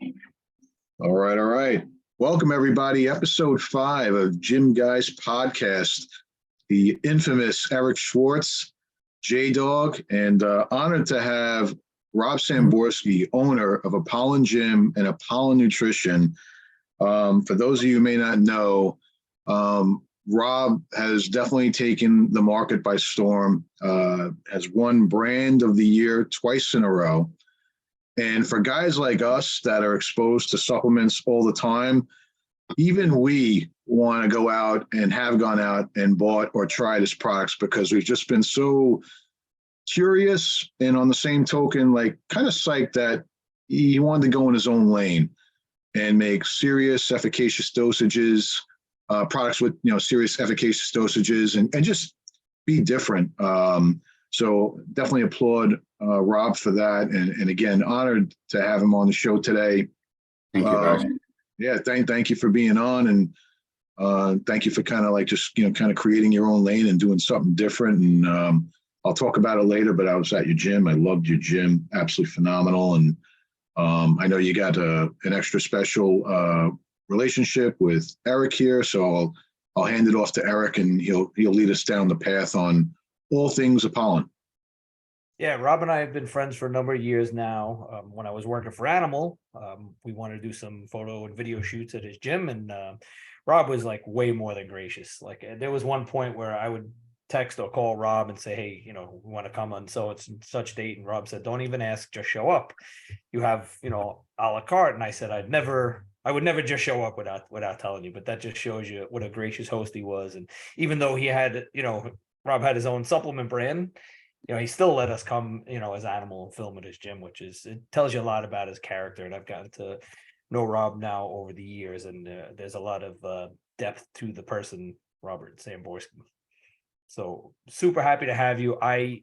All right. Welcome, everybody. Episode 5 of Gym Guys Podcast. The infamous Eric Schwartz, J-Dog, and honored to have Rob Samborsky, owner of Apollon Gym and Apollon Nutrition. For those of you who may not know, Rob has definitely taken the market by storm, has won Brand of the Year twice in a row. And for guys like us that are exposed to supplements all the time, even we want to go out and have gone out and bought or tried his products because we've just been so curious, and on the same token, like kind of psyched that he wanted to go in his own lane and make serious, efficacious dosages, products with, serious, efficacious dosages, and just be different. So definitely applaud Rob for that. And again, honored to have him on the show today. Thank you, guys. Yeah, thank you for being on, and thank you for kind of like just, kind of creating your own lane and doing something different. And I'll talk about it later, but I was at your gym. I loved your gym. Absolutely phenomenal. And I know you got an extra special relationship with Eric here. So I'll hand it off to Eric, and he'll lead us down the path on all things Apollon. Yeah, Rob and I have been friends for a number of years now. When I was working for Animal, we wanted to do some photo and video shoots at his gym, and Rob was like way more than gracious. Like there was one point where I would text or call Rob and say, hey, we want to come on so it's such date, and Rob said, don't even ask, just show up. You have, a la carte. And I said, I would never just show up without telling you, but that just shows you what a gracious host he was. And even though he had, Rob had his own supplement brand, he still let us come, as Animal and film at his gym, it tells you a lot about his character. And I've gotten to know Rob now over the years, and there's a lot of depth to the person, Robert Samborsky. So super happy to have you. I,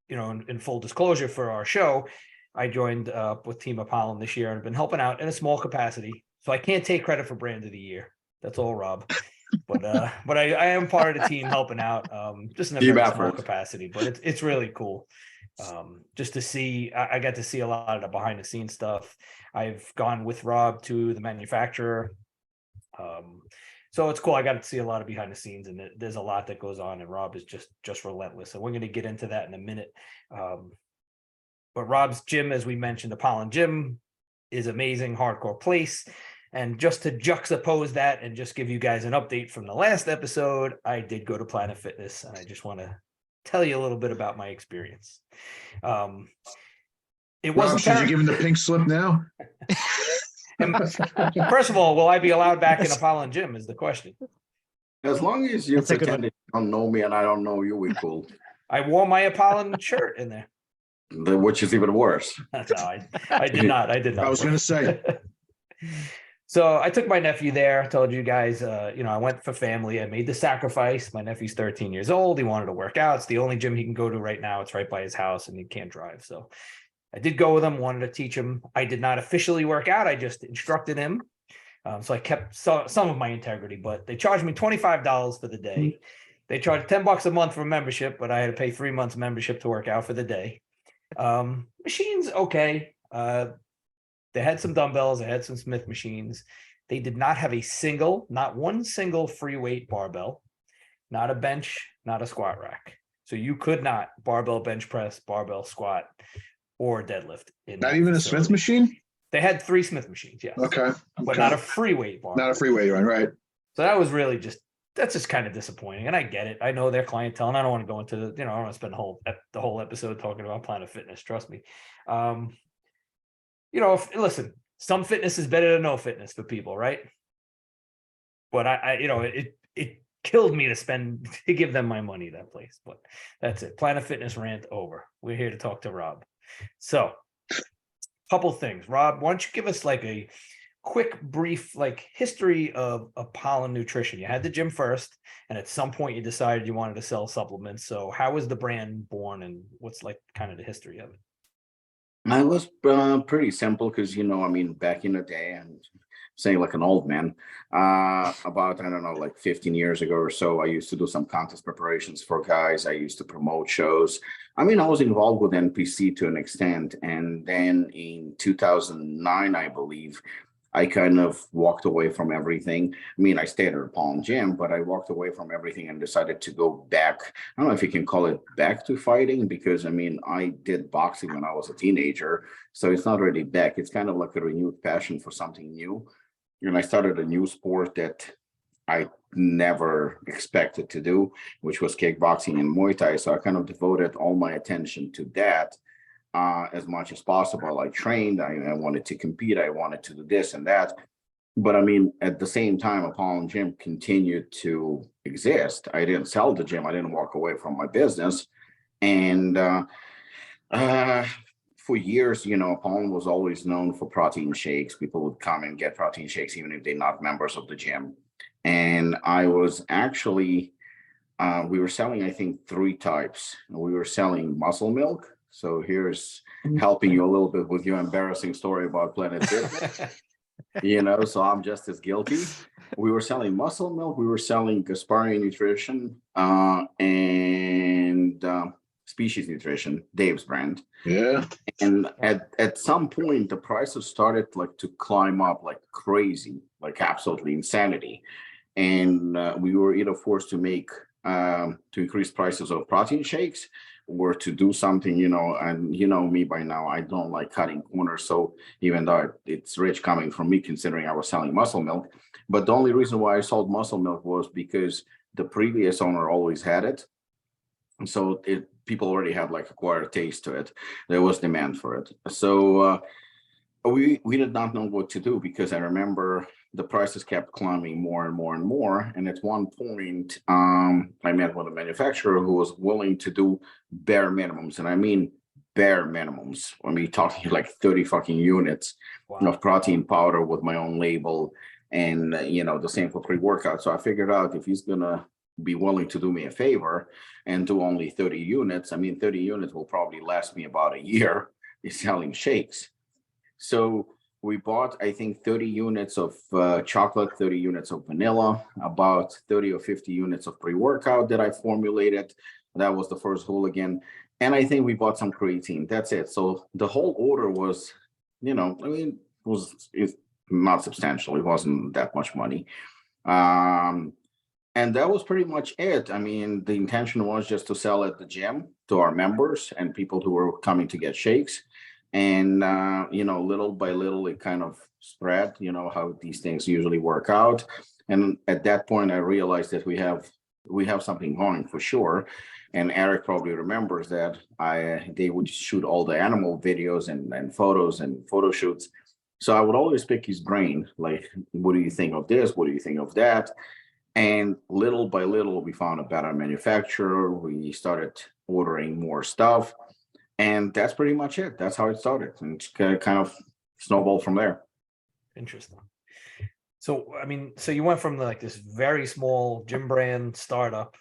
in full disclosure for our show, I joined up with Team Apollon this year and have been helping out in a small capacity. So I can't take credit for Brand of the Year. That's all Rob. But I am part of the team helping out, just in a very small capacity. But it's really cool, just to see. I got to see a lot of the behind the scenes stuff. I've gone with Rob to the manufacturer, so it's cool. I got to see a lot of behind the scenes, and there's a lot that goes on. And Rob is just relentless. And we're going to get into that in a minute. But Rob's gym, as we mentioned, Apollon Gym, is amazing, hardcore place. And just to juxtapose that and just give you guys an update from the last episode, I did go to Planet Fitness, and I just want to tell you a little bit about my experience. It wasn't. Should you give him the pink slip now? First of all, will I be allowed back in Apollon Gym is the question. As long as you pretend you don't know me and I don't know you, we're cool. I wore my Apollon shirt in there. Which is even worse. No, I did not. I was going to say. So I took my nephew there. I told you guys, I went for family. I made the sacrifice. My nephew's 13 years old. He wanted to work out. It's the only gym he can go to right now. It's right by his house, and he can't drive. So I did go with him, wanted to teach him. I did not officially work out. I just instructed him. So I kept some of my integrity, but they charged me $25 for the day. They charged $10 a month for membership, but I had to pay 3 months membership to work out for the day. Machines, okay. They had some dumbbells. They had some Smith machines. They did not have not one single free weight barbell, not a bench, not a squat rack. So you could not barbell bench press, barbell squat, or deadlift. Not even a Smith machine? They had 3 Smith machines, yes. Okay. But not a free weight barbell. Not a free weight one, right. So that was really that's just kind of disappointing. And I get it. I know their clientele, and I don't want to go into I don't want to spend the whole episode talking about Planet Fitness. Trust me. Listen, some fitness is better than no fitness for people, right? But it killed me to give them my money, that place. But that's it. Planet Fitness rant over. We're here to talk to Rob. So, couple things. Rob, why don't you give us like a quick, brief, history of Apollon Nutrition? You had the gym first, and at some point you decided you wanted to sell supplements. So how was the brand born, and what's kind of the history of it? I was pretty simple because, back in the day, and saying like an old man, about, 15 years ago or so, I used to do some contest preparations for guys. I used to promote shows. I mean, I was involved with NPC to an extent, and then in 2009, I believe, I kind of walked away from everything. I mean, I stayed at Apollon Gym, but I walked away from everything and decided to go back. I don't know if you can call it back to fighting, because I mean, I did boxing when I was a teenager, so it's not really back. It's kind of like a renewed passion for something new. And I started a new sport that I never expected to do, which was kickboxing and Muay Thai. So I kind of devoted all my attention to that as much as possible. I trained, I wanted to compete, I wanted to do this and that. But I mean, at the same time, Apollon Gym continued to exist. I didn't sell the gym, I didn't walk away from my business. And uh, for years, Apollon was always known for protein shakes. People would come and get protein shakes, even if they're not members of the gym. And I was actually, we were selling, I think, 3 types. We were selling muscle milk. So here's helping you a little bit with your embarrassing story about Planet Fitness. So I'm just as guilty. We were selling muscle milk. We were selling Apollon Nutrition and Species Nutrition, Dave's brand. Yeah. And at some point, the prices started like to climb up like crazy, like absolutely insanity. And we were either forced to increase prices of protein shakes, or to do something, and me by now, I don't like cutting corners. So even though it's rich coming from me, considering I was selling muscle milk, but the only reason why I sold muscle milk was because the previous owner always had it. And so people already had like acquired taste to it. There was demand for it. So we did not know what to do, because I remember the prices kept climbing more and more and more. And at one point, I met with a manufacturer who was willing to do bare minimums. And I mean bare minimums. I mean, talking like 30 fucking units of protein powder with my own label. And, the same for pre-workout. So I figured out, if he's going to be willing to do me a favor and do only 30 units, 30 units will probably last me about a year selling shakes. So we bought, I think, 30 units of chocolate, 30 units of vanilla, about 30 or 50 units of pre-workout that I formulated. That was the first hooligan. And I think we bought some creatine. That's it. So the whole order was, it's not substantial. It wasn't that much money. And that was pretty much it. The intention was just to sell at the gym to our members and people who were coming to get shakes. And, little by little, it kind of spread, how these things usually work out. And at that point, I realized that we have something going for sure. And Eric probably remembers that they would shoot all the animal videos and photos and photo shoots. So I would always pick his brain, like, what do you think of this? What do you think of that? And little by little, we found a better manufacturer. We started ordering more stuff. And that's pretty much it. That's how it started. And it's kind of snowballed from there. Interesting. So, so you went from like this very small gym brand startup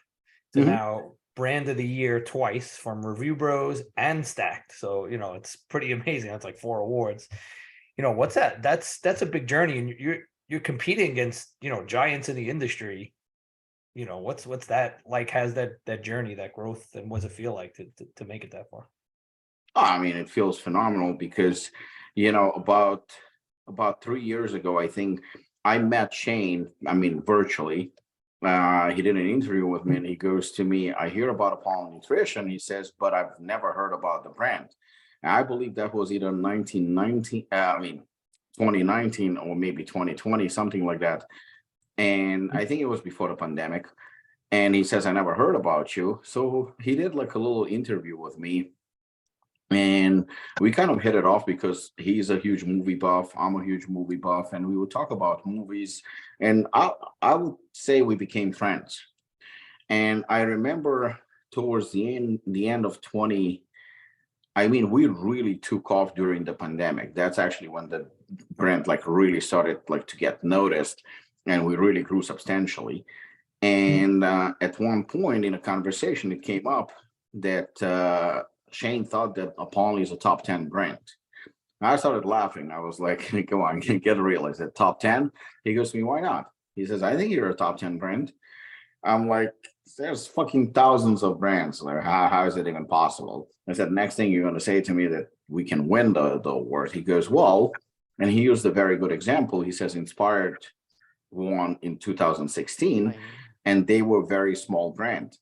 to now brand of the year twice from Review Bros and Stacked. So, it's pretty amazing. That's like 4 awards. What's that? That's a big journey. And you're competing against, giants in the industry. What's that like? Has that journey, that growth, and what does it feel like to make it that far? It feels phenomenal because, about 3 years ago, I think I met Shane, virtually. He did an interview with me and he goes to me, I hear about Apollon Nutrition. He says, but I've never heard about the brand. And I believe that was either 2019 or maybe 2020, something like that. And I think it was before the pandemic. And he says, I never heard about you. So he did like a little interview with me. And we kind of hit it off because he's a huge movie buff. I'm a huge movie buff. And we would talk about movies. And I would say we became friends. And I remember towards the end of 20, we really took off during the pandemic. That's actually when the brand like really started like to get noticed. And we really grew substantially. And at one point in a conversation, it came up that Shane thought that Apollon is a top 10 brand. I started laughing. I was like, come on, get real. I said, top 10? He goes to me, why not? He says, I think you're a top 10 brand. I'm like, there's fucking thousands of brands. Like, how is it even possible? I said, next thing you're going to say to me that we can win the award. He goes, well, and he used a very good example. He says Inspired won in 2016, and they were very small brand.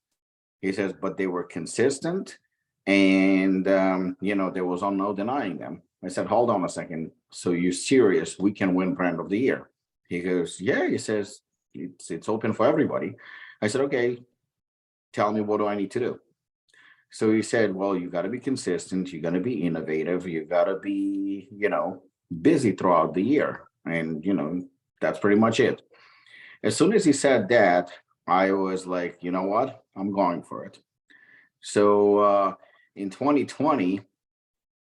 He says, but they were consistent, and there was no denying them. I said, hold on a second. So you're serious? We can win brand of the year? He goes, yeah. He says, it's open for everybody. I said, okay, tell me, what do I need to do? So he said, well, you got to be consistent. You got to be innovative. You got to be, busy throughout the year. And, that's pretty much it. As soon as he said that, I was like, you know what? I'm going for it. So in 2020,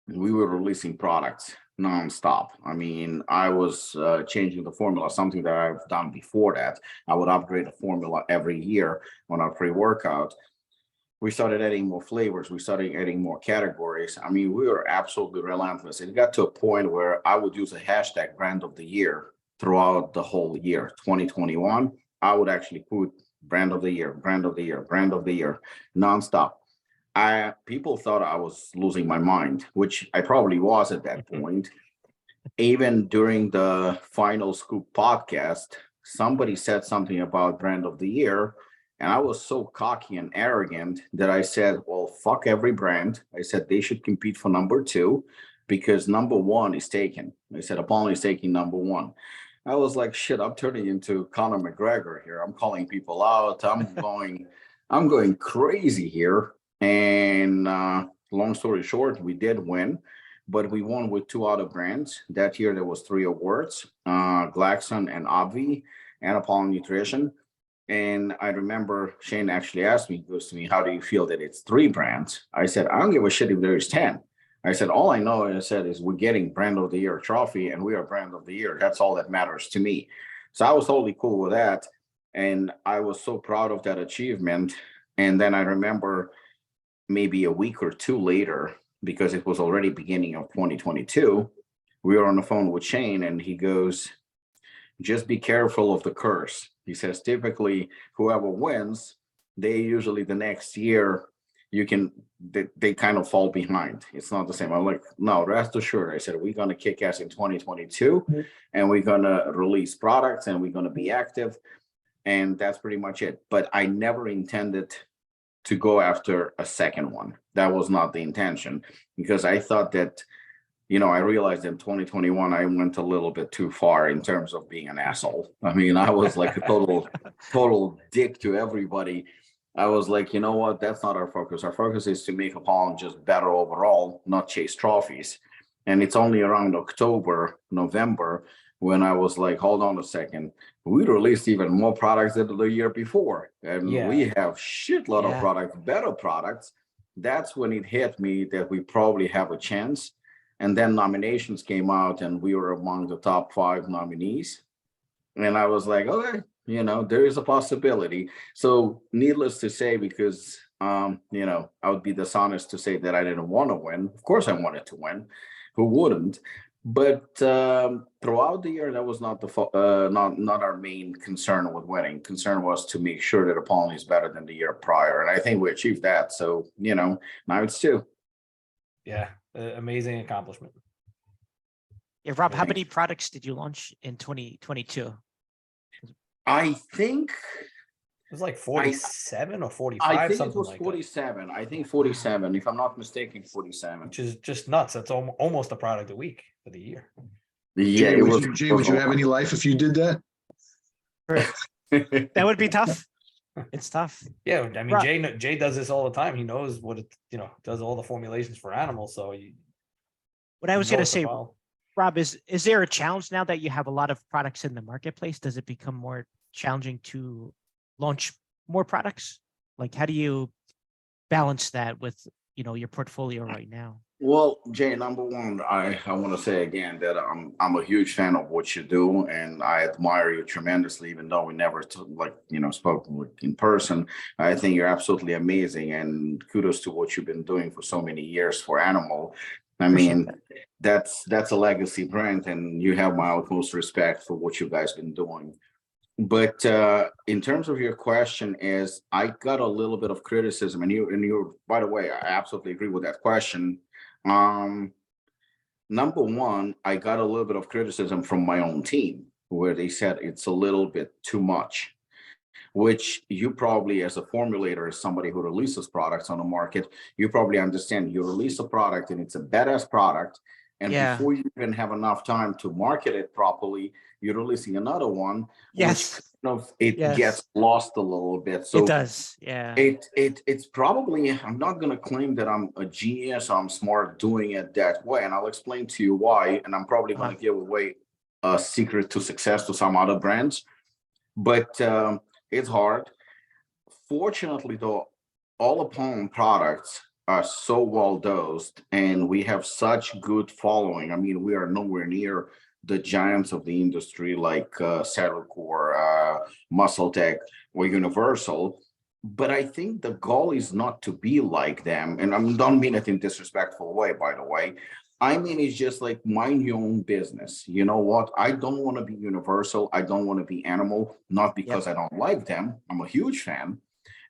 we were releasing products nonstop. I mean, I was changing the formula, something that I've done before that. I would upgrade the formula every year on our pre-workout. We started adding more flavors. We started adding more categories. I mean, we were absolutely relentless. It got to a point where I would use a hashtag brand of the year throughout the whole year. 2021, I would actually put brand of the year, brand of the year, brand of the year, nonstop. People thought I was losing my mind, which I probably was at that point. Even during the Final Scoop podcast, somebody said something about brand of the year, and I was so cocky and arrogant that I said, well, fuck every brand. I said they should compete for number 2 because number 1 is taken. I said Apollon is taking number 1. I was like, shit, I'm turning into Conor McGregor here. I'm calling people out. I'm going crazy here. And long story short, we did win, but we won with 2 other brands. That year, there was 3 awards, Glaxon and Obvi and Apollon Nutrition. And I remember Shane actually asked me, he goes to me, how do you feel that it's 3 brands? I said, I don't give a shit if there is 10. I said, all I know, I said, is we're getting brand of the year trophy and we are brand of the year. That's all that matters to me. So I was totally cool with that. And I was so proud of that achievement. And then I remember maybe a week or 2 later, because it was already beginning of 2022, we were on the phone with Shane and he goes, just be careful of the curse. He says, typically whoever wins, they usually the next year, they kind of fall behind. It's not the same. I'm like, no, rest assured. I said, we're going to kick ass in 2022 and we're going to release products and we're going to be active. And that's pretty much it. But I never intended to go after a second one. That was not the intention, because I thought that, I realized in 2021, I went a little bit too far in terms of being an asshole. I mean, I was like a total dick to everybody. I was like, you know what? That's not our focus. Our focus is to make Apollon just better overall, not chase trophies. And it's only around October, November, when I was like, hold on a second. We released even more products than the year before. And we have shitload of products, better products. That's when it hit me that we probably have a chance. And then nominations came out and we were among the top 5 nominees. And I was like, okay, there is a possibility. So needless to say, because, I would be dishonest to say that I didn't want to win. Of course I wanted to win. Who wouldn't? But throughout the year, that was not not our main concern with winning. Concern was to make sure that Apollon is better than the year prior. And I think we achieved that. So, now it's 2. Yeah. Amazing accomplishment. Yeah, Rob, how many products did you launch in 2022? I think it was like 47 or 45. I think something it was like 47. That. I think 47, if I'm not mistaken, 47. Which is just nuts. That's almost a product a week for the year. Yeah, Jay, would you have any life if you did that? That would be tough. It's tough. Yeah, I mean, Jay does this all the time. He knows what it, does all the formulations for animals. So what I was going to say, Rob, is there a challenge now that you have a lot of products in the marketplace? Does it become more challenging to launch more products? Like, how do you balance that with, your portfolio right now? Well, Jay, number one, I want to say again that I'm a huge fan of what you do, and I admire you tremendously. Even though we never spoke in person, I think you're absolutely amazing, and kudos to what you've been doing for so many years for Animal. I mean, that's a legacy brand, and you have my utmost respect for what you guys been doing. But in terms of your question, is I got a little bit of criticism, and you, by the way, I absolutely agree with that question. Um, Number one, I got a little bit of criticism from my own team where they said it's a little bit too much, which you probably, as a formulator, as somebody who releases products on the market, you probably understand. You release a product and it's a badass product, and Yeah. before you even have enough time to market it properly, you're releasing another one, Yes. which kind of it Yes. gets lost a little bit. It So does. Yeah. it's probably, I'm not going to claim that I'm a genius, I'm smart doing it that way, and I'll explain to you why. And I'm probably going to give away a secret to success to some other brands, but it's hard. Fortunately, though, all Apollon products are so well dosed, and we have such good following. I mean, we are nowhere near the giants of the industry like Cellcore, Muscle Tech, or Universal. But I think the goal is not to be like them, and I don't mean it in disrespectful way, by the way. I mean, it's just like mind your own business. You know what? I don't want to be Universal. I don't want to be Animal, not because I don't like them. I'm a huge fan.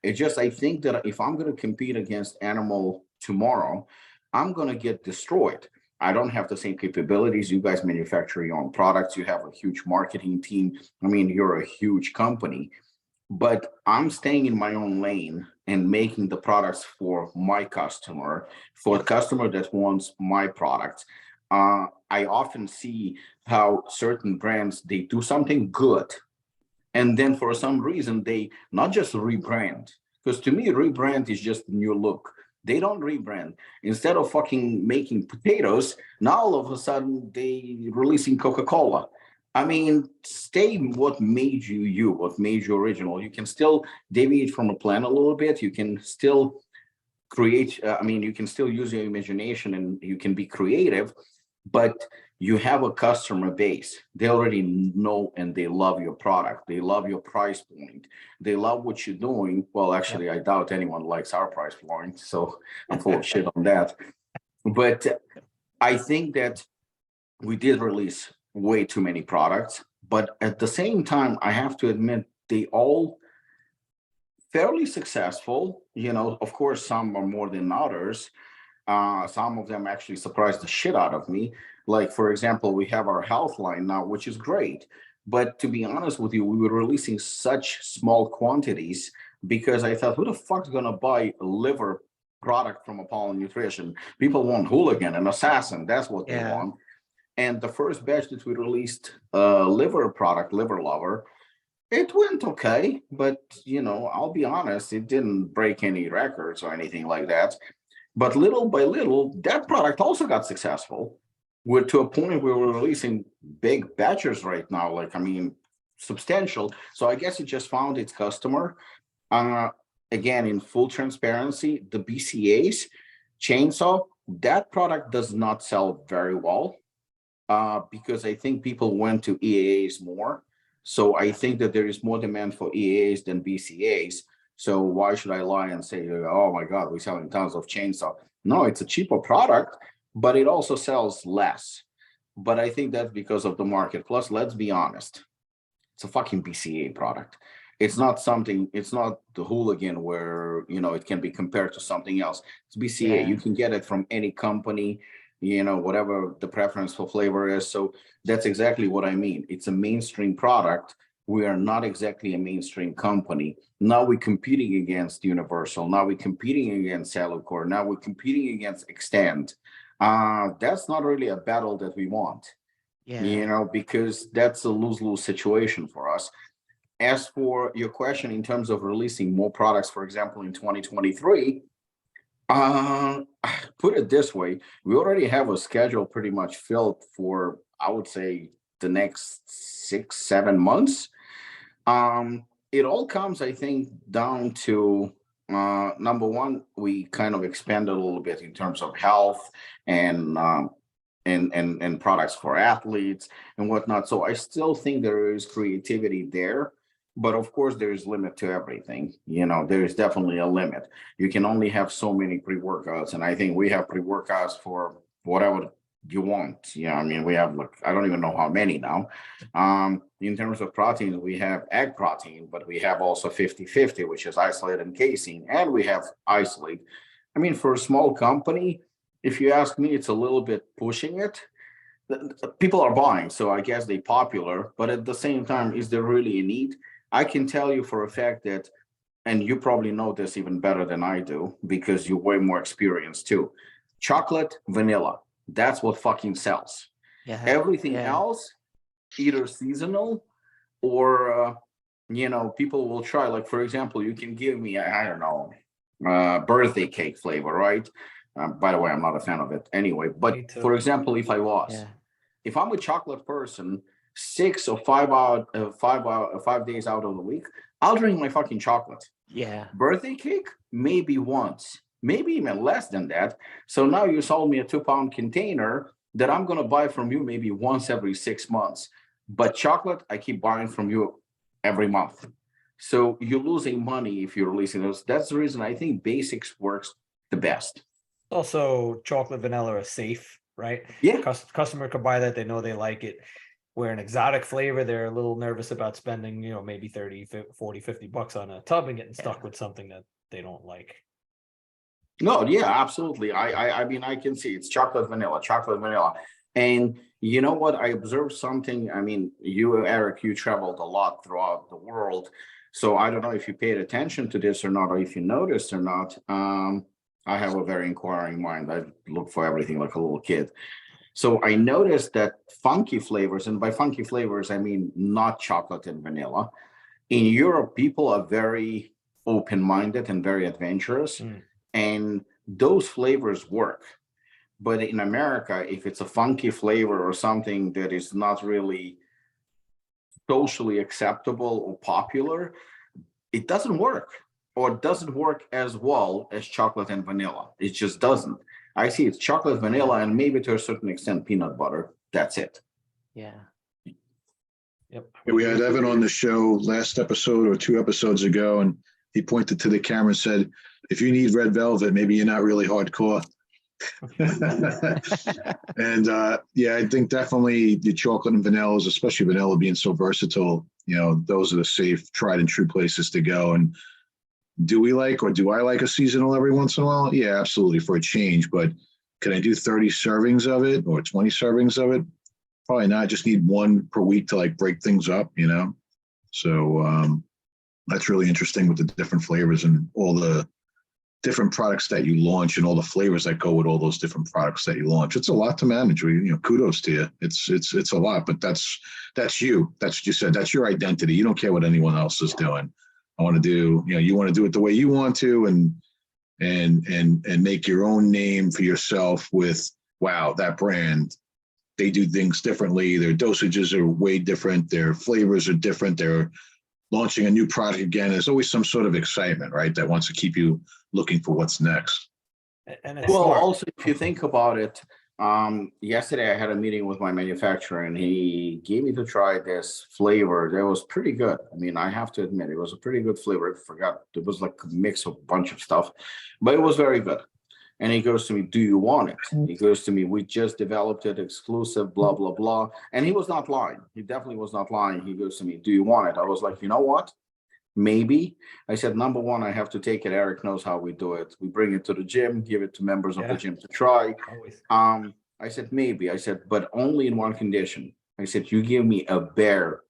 It's just I think that if I'm going to compete against Animal tomorrow, I'm going to get destroyed. I don't have the same capabilities. You guys manufacture your own products. You have a huge marketing team. I mean, you're a huge company, but I'm staying in my own lane and making the products for my customer, for the customer that wants my product. I often see how certain brands, they do something good, and then for some reason they not just rebrand, because to me rebrand is just new look. They don't rebrand. Instead of fucking making potatoes, now all of a sudden they releasing Coca-Cola. I mean, stay what made you you, what made you original. You can still deviate from a plan a little bit. You can still create, I mean, you can still use your imagination and you can be creative, but you have a customer base. They already know and they love your product. They love your price point. They love what you're doing. Well, actually, I doubt anyone likes our price point, so I'm full of shit on that. But I think that we did release way too many products, but at the same time, I have to admit they all fairly successful. You know, of course, some are more than others. Some of them actually surprised the shit out of me. Like, for example, we have our health line now, which is great. But to be honest with you, we were releasing such small quantities because I thought, who the fuck's gonna buy a liver product from Apollon Nutrition? People want hooligan and assassin. That's what they want. And the first batch that we released, liver product, Liver Lover, it went okay. But, you know, I'll be honest, it didn't break any records or anything like that. But little by little, that product also got successful. We're to a point where we're releasing big batches right now, like, I mean, substantial. So I guess it just found its customer. Again, in full transparency, the BCAs chainsaw, that product does not sell very well because I think people went to EAAs more. So I think that there is more demand for EAAs than BCAs. So why should I lie and say, oh my God, we're selling tons of chainsaw? No, it's a cheaper product, but it also sells less. But I think that's because of the market. Plus, let's be honest, it's a fucking BCA product. It's not something, it's not the hooligan where, you know, it can be compared to something else. It's BCA. You can get it from any company, you know, whatever the preference for flavor is. So that's exactly what I mean. It's a mainstream product. We are not exactly a mainstream company. Now we're competing against Universal. Now we're competing against Cellcore. Now we're competing against Extend. That's not really a battle that we want, you know, because that's a lose-lose situation for us. As for your question in terms of releasing more products, for example, in 2023, put it this way, we already have a schedule pretty much filled for, I would say, the next 6-7 months. It all comes, I think, down to number one, we kind of expanded a little bit in terms of health and products for athletes and whatnot. So I still think there is creativity there. But of course, there is limit to everything. You know, there is definitely a limit. You can only have so many pre-workouts. And I think we have pre-workouts for what I would you want. Yeah, I mean, we have like, I don't even know how many now. In terms of proteins, we have egg protein, but we have also 50/50, which is isolate and casein, and we have isolate. I mean, for a small company, if you ask me, it's a little bit pushing it. People are buying, so I guess they're popular, but at the same time, is there really a need? I can tell you for a fact that, and you probably know this even better than I do because you're way more experienced too. Chocolate, vanilla, that's what fucking sells. Yeah. Everything Yeah. else, either seasonal or people will try. Like for example, you can give me, I don't know, birthday cake flavor, right? By the way, I'm not a fan of it anyway. Me But too. for example, Yeah. if I'm a chocolate person, 5 days out of the week, I'll drink my fucking chocolate. Yeah. Birthday cake, maybe once, maybe even less than that. So now you sold me a 2-pound container that I'm gonna buy from you maybe once every 6 months. But chocolate, I keep buying from you every month. So you're losing money if you're releasing those. That's the reason I think basics works the best. Also, chocolate vanilla are safe, right? Yeah. Customer could buy that, they know they like it. Where an exotic flavor, they're a little nervous about spending, maybe 30, 40, 50 bucks on a tub and getting stuck with something that they don't like. No, yeah, absolutely. I mean, I can see it's chocolate vanilla. And you know what? I observed something. I mean, you, Eric, you traveled a lot throughout the world. So I don't know if you paid attention to this or not, or if you noticed or not. I have a very inquiring mind. I look for everything like a little kid. So I noticed that funky flavors, and by funky flavors, I mean not chocolate and vanilla. In Europe, people are very open-minded and very adventurous, and those flavors work. But in America, if it's a funky flavor or something that is not really socially acceptable or popular, it doesn't work, or it doesn't work as well as chocolate and vanilla. It just doesn't. I see it's chocolate, vanilla, and maybe to a certain extent peanut butter. That's it. Yeah. Yep. We had Evan on the show last episode or 2 episodes ago, and he pointed to the camera and said, if you need red velvet, maybe you're not really hardcore. And yeah, I think definitely the chocolate and vanillas, especially vanilla being so versatile, those are the safe, tried and true places to go. And do I like a seasonal every once in a while? Yeah, absolutely, for a change. But can I do 30 servings of it or 20 servings of it? Probably not. I just need one per week to like break things up, So that's really interesting with the different flavors and all the different products that you launch and all the flavors that go with all those different products that you launch. It's a lot to manage. Kudos to you. It's a lot, but that's you. That's what you said. That's your identity. You don't care what anyone else is doing. I want to do, you want to do it the way you want to and make your own name for yourself with, wow, that brand, they do things differently. Their dosages are way different. Their flavors are different. They're launching a new product again. There's always some sort of excitement, right? That wants to keep you looking for what's next. And it's Well, smart. also, if you think about it, yesterday I had a meeting with my manufacturer and he gave me to try this flavor that was pretty good. I mean, I have to admit, it was a pretty good flavor. I forgot, it was like a mix of a bunch of stuff, but it was very good. And he goes to me, do you want it? He goes to me, we just developed it exclusive, blah, blah, blah. And he was not lying. He definitely was not lying. He goes to me, do you want it? I was like, you know what? Maybe. I said, number one, I have to take it. Eric knows how we do it. We bring it to the gym, give it to members of the gym to try. Always. I said, maybe. I said, but only in one condition. I said, you give me a bare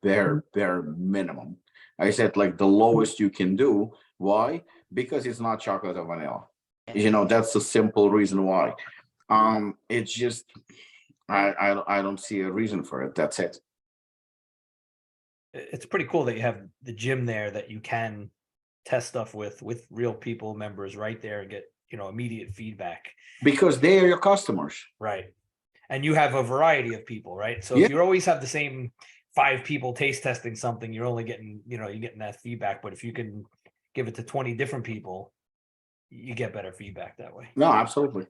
minimum. I said, like the lowest you can do. Why? Because it's not chocolate or vanilla. That's the simple reason why. It's just, I don't see a reason for it. That's it. It's pretty cool that you have the gym there that you can test stuff with real people, members right there and get, immediate feedback. Because they are your customers. Right. And you have a variety of people, right? So Yeah. if you always have the same 5 people taste testing something, you're only getting, you're getting that feedback. But if you can give it to 20 different people, you get better feedback that way. No, absolutely.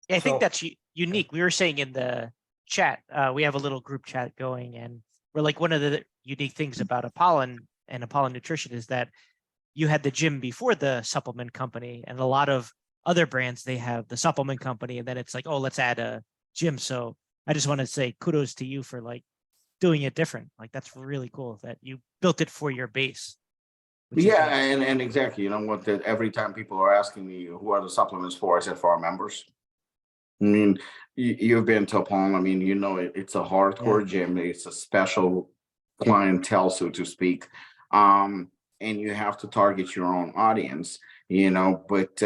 Yeah, I think that's unique. We were saying in the chat, we have a little group chat going, and we're like, one of the unique things about Apollon and Apollon Nutrition is that you had the gym before the supplement company, and a lot of other brands, they have the supplement company, and then it's like, oh, let's add a gym. So I just want to say kudos to you for like doing it different. Like that's really cool that you built it for your base. Yeah, and exactly. You know what? That every time people are asking me who are the supplements for, I said for our members. I mean, you've been to Apollon. I mean, you know, it's a hardcore gym. It's a special clientele, so to speak. And you have to target your own audience, you know. But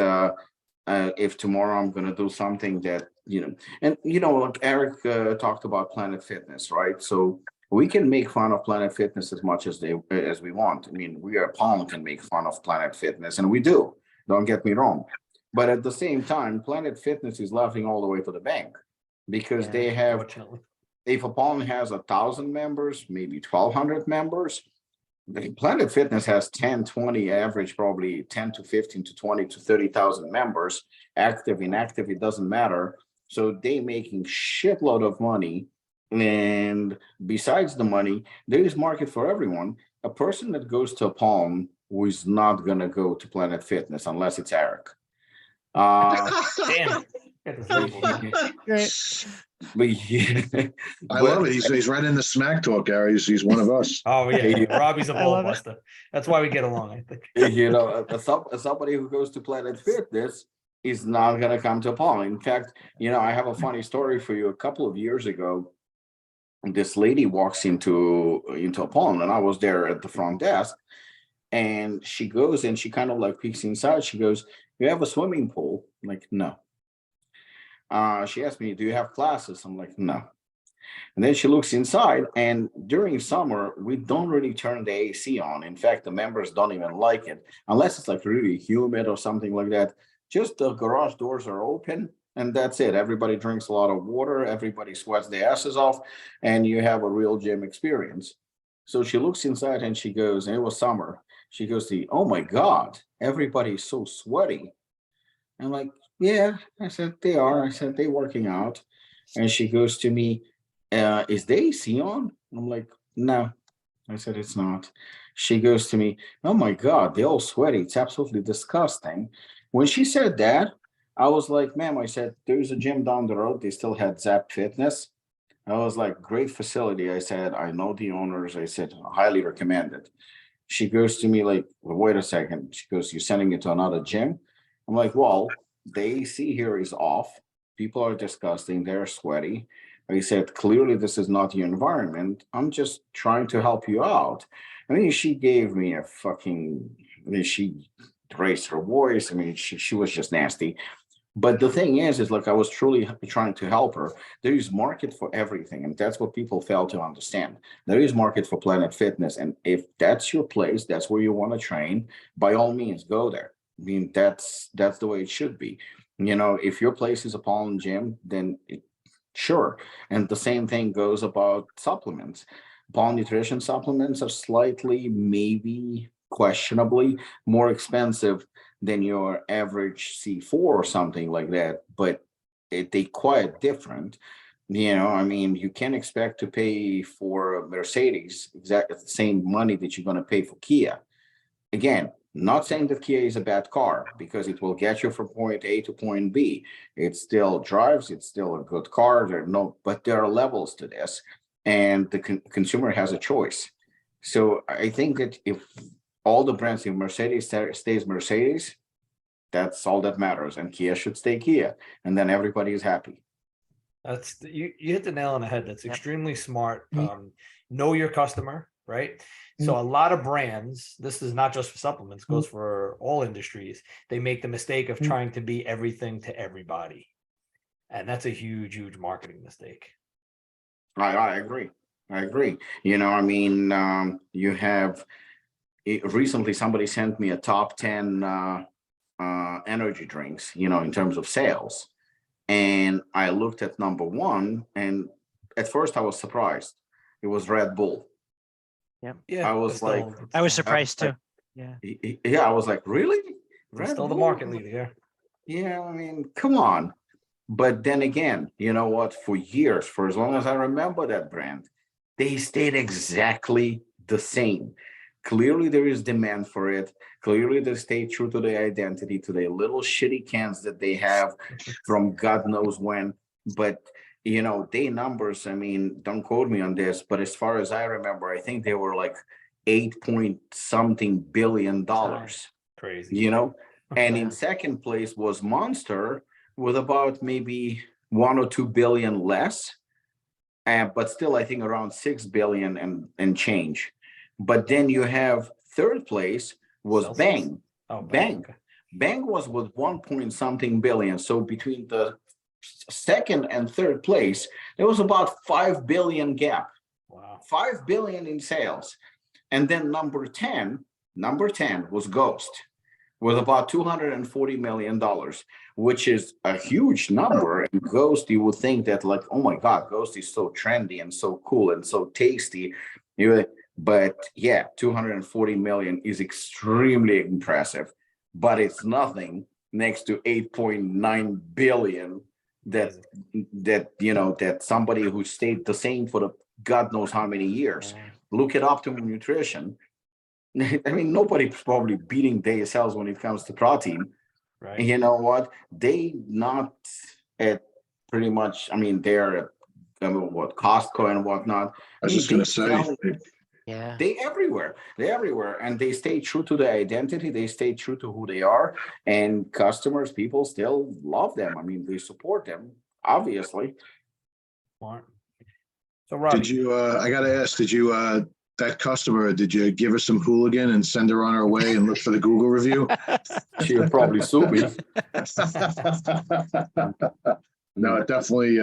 if tomorrow I'm going to do something that, you know, and, you know, like Eric talked about Planet Fitness, right? So we can make fun of Planet Fitness as much as we want. I mean, we are Apollon can make fun of Planet Fitness, and we do. Don't get me wrong. But at the same time, Planet Fitness is laughing all the way to the bank because they have, if Apollon has 1,000 members, maybe 1,200 members, Planet Fitness has 10, 20, average probably 10 to 15 to 20 to 30,000 members, active, inactive, it doesn't matter. So they making shitload of money. And besides the money, there is market for everyone. A person that goes to Apollon who is not going to go to Planet Fitness unless it's Eric. Damn it. Great. But yeah, I love it. He's right in the smack talk, Gary. He's one of us. Oh yeah, Robbie's a I love ball it. buster. That's why we get along, I think. you know, somebody who goes to Planet Fitness is not going to come to Apollon. In fact, you know, I have a funny story for you. A couple of years ago, this lady walks into Apollon, and I was there at the front desk, and she goes and she kind of like peeks inside. She goes, "You have a swimming pool?" I'm like, no. She asked me, "Do you have classes?" I'm like, no. And then she looks inside, and during summer, we don't really turn the AC on. In fact, the members don't even like it unless it's like really humid or something like that. Just the garage doors are open, and that's it. Everybody drinks a lot of water, everybody sweats their asses off, and you have a real gym experience. So she looks inside and she goes, and it was summer. She goes to, "Oh my God, everybody's so sweaty." I'm like, "Yeah." I said, "They are." I said, "They working out." And she goes to me, "Is the AC on?" I'm like, "No." I said, "It's not." She goes to me, "Oh my God, they're all sweaty. It's absolutely disgusting." When she said that, I was like, "Ma'am," I said, "there's a gym down the road. They still had Zap Fitness." I was like, "Great facility." I said, "I know the owners." I said, "Highly recommend it." She goes to me like, "Well, wait a second." She goes, "You're sending it to another gym?" I'm like, "Well, the AC here is off. People are disgusting. They're sweaty." I said, "Clearly, this is not your environment. I'm just trying to help you out." I mean, she gave me a fucking, I mean, she raised her voice. I mean, she was just nasty. But the thing is like I was truly trying to help her. There is market for everything, and that's what people fail to understand. There is market for Planet Fitness, and if that's your place, that's where you want to train, by all means, go there. I mean, that's the way it should be. You know, if your place is Apollon Gym, then sure. And the same thing goes about supplements. Apollon Nutrition supplements are slightly, maybe questionably more expensive than your average C4 or something like that, but they quite different. You know, I mean, you can't expect to pay for a Mercedes exactly the same money that you're going to pay for Kia. Again, not saying that Kia is a bad car, because it will get you from point A to point B. It still drives, it's still a good car. But there are levels to this, and the consumer has a choice. So I think that if all the brands, if Mercedes stays Mercedes, that's all that matters, and Kia should stay Kia, and then everybody is happy. That's you hit the nail on the head. That's extremely smart. Mhm. Know your customer, right? So a lot of brands, this is not just for supplements, goes for all industries. They make the mistake of trying to be everything to everybody. And that's a huge, huge marketing mistake. I agree. I agree. You know, I mean, you have recently somebody sent me a top 10 energy drinks, you know, in terms of sales. And I looked at number one, and at first I was surprised. It was Red Bull. Yeah. I was like, I was surprised too. Yeah, I was like, really? Red still Bull? The market leader, yeah. Yeah, I mean, come on. But then again, you know what? For years, for as long as I remember that brand, they stayed exactly the same. Clearly, there is demand for it. Clearly, they stay true to their identity, to their little shitty cans that they have from God knows when. But they numbers, I mean, don't quote me on this, but as far as I remember, I think they were like 8 point something billion dollars, Crazy. and in second place was Monster with about maybe 1 or 2 billion less, but still I think around 6 billion and change. But then you have third place was Celsius? Bang. Oh, Bang. okay. Bang was with 1 point something billion. So between the second and third place, there was about 5 billion gap. Wow. 5 billion in sales. And then number 10 was Ghost with about $240 million, which is a huge number. And Ghost, you would think that like, oh my God, Ghost is so trendy and so cool and so tasty. But yeah, 240 million is extremely impressive, but it's nothing next to 8.9 billion that somebody who stayed the same for the God knows how many years. Look at Optimum Nutrition. I mean, nobody's probably beating DSLs when it comes to protein. Right. And you know what? They not at pretty much, I mean, they're at Costco and whatnot. I was just going to say, Yeah. They're everywhere, and they stay true to their identity. They stay true to who they are, and customers, people still love them. I mean, they support them, obviously. Smart. So, Robbie, did you, I got to ask, did you, that customer, did you give her some hooligan and send her on her way and look for the Google review? She'll probably sue me. No, it definitely,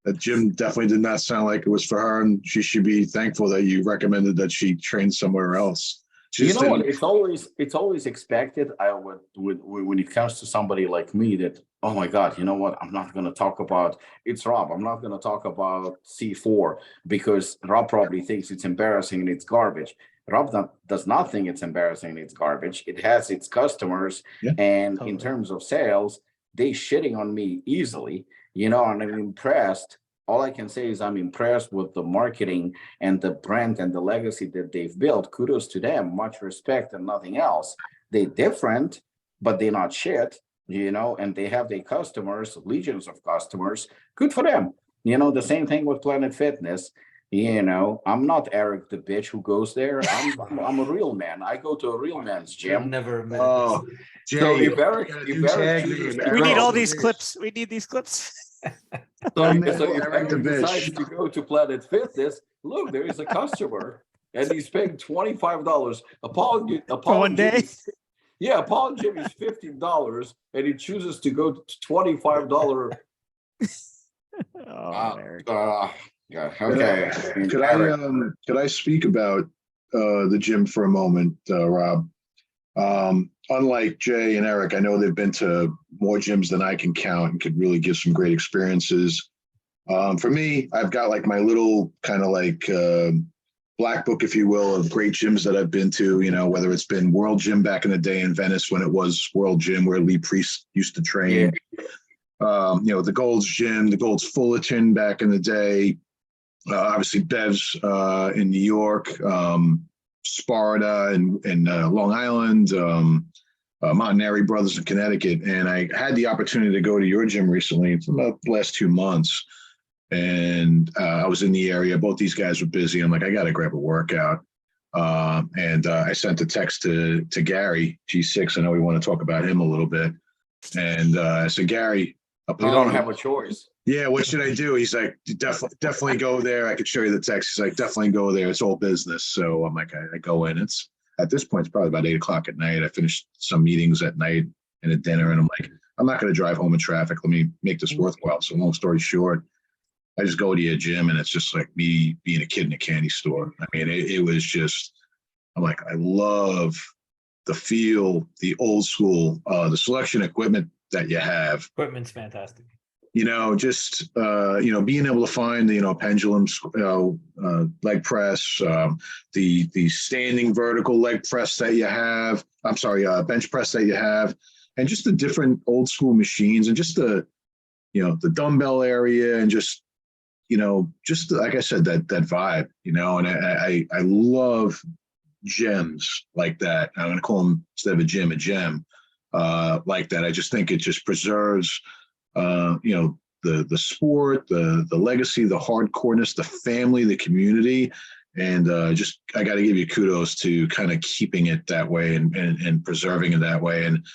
that Jim definitely did not sound like it was for her, and she should be thankful that you recommended that she train somewhere else. You know what? It's always expected. I would when it comes to somebody like me that, oh my God, you know what? I'm not going to talk about it's Rob. I'm not going to talk about C4 because Rob probably thinks it's embarrassing and it's garbage. Rob does not think it's embarrassing and it's garbage. It has its customers, and in terms of sales, they shitting on me easily. And I'm impressed. All I can say is I'm impressed with the marketing and the brand and the legacy that they've built. Kudos to them. Much respect and nothing else. They're different, but they're not shit, and they have their customers, legions of customers. Good for them. The same thing with Planet Fitness. I'm not Eric the bitch who goes there. I'm a real man. I go to a real man's I've gym. never admitted Oh, Jay, So if Eric tag chooses me, to We need go- all these clips. We need these clips. So Thumbnail if Eric the Eric bitch. decides to go to Planet Fitness, look, there is a customer, and he's paying $25. Apollon one day? Apollon Gym is $15, and he chooses to go to $25. Eric. Yeah, okay. Could I speak about the gym for a moment, Rob? Unlike Jay and Eric, I know they've been to more gyms than I can count and could really give some great experiences. For me, I've got like my little kind of like black book, if you will, of great gyms that I've been to, whether it's been World Gym back in the day in Venice when it was World Gym where Lee Priest used to train. The Gold's Gym, the Gold's Fullerton back in the day. Obviously Bev's in New York, Sparta in Long Island, Montanari Brothers in Connecticut. And I had the opportunity to go to your gym recently, about the last 2 months. And I was in the area. Both these guys were busy. I'm like, I got to grab a workout. And I sent a text to Gary, G6. I know we want to talk about him a little bit. And I said, Gary, We don't have a choice. Yeah, what should I do? He's like, definitely go there. I could show you the text. He's like, definitely go there. It's all business. So I'm like, I go in. It's at this point, it's probably about 8:00 at night. I finished some meetings at night and a dinner, and I'm like, I'm not going to drive home in traffic. Let me make this worthwhile. So long story short, I just go to your gym, and it's just like me being a kid in a candy store. I mean, it was just, I'm like, I love the feel, the old school, the selection equipment that you have. Equipment's fantastic. Just being able to find pendulums, leg press, the standing vertical leg press that you have. I'm sorry, bench press that you have, and just the different old school machines, and just the dumbbell area, and just like I said, that vibe, and I love gyms like that. I'm going to call them, instead of a gym, like that. I just think it just preserves the sport, the legacy, the hardcoreness, the family, the community. And just I got to give you kudos to kind of keeping it that way and preserving it that way. And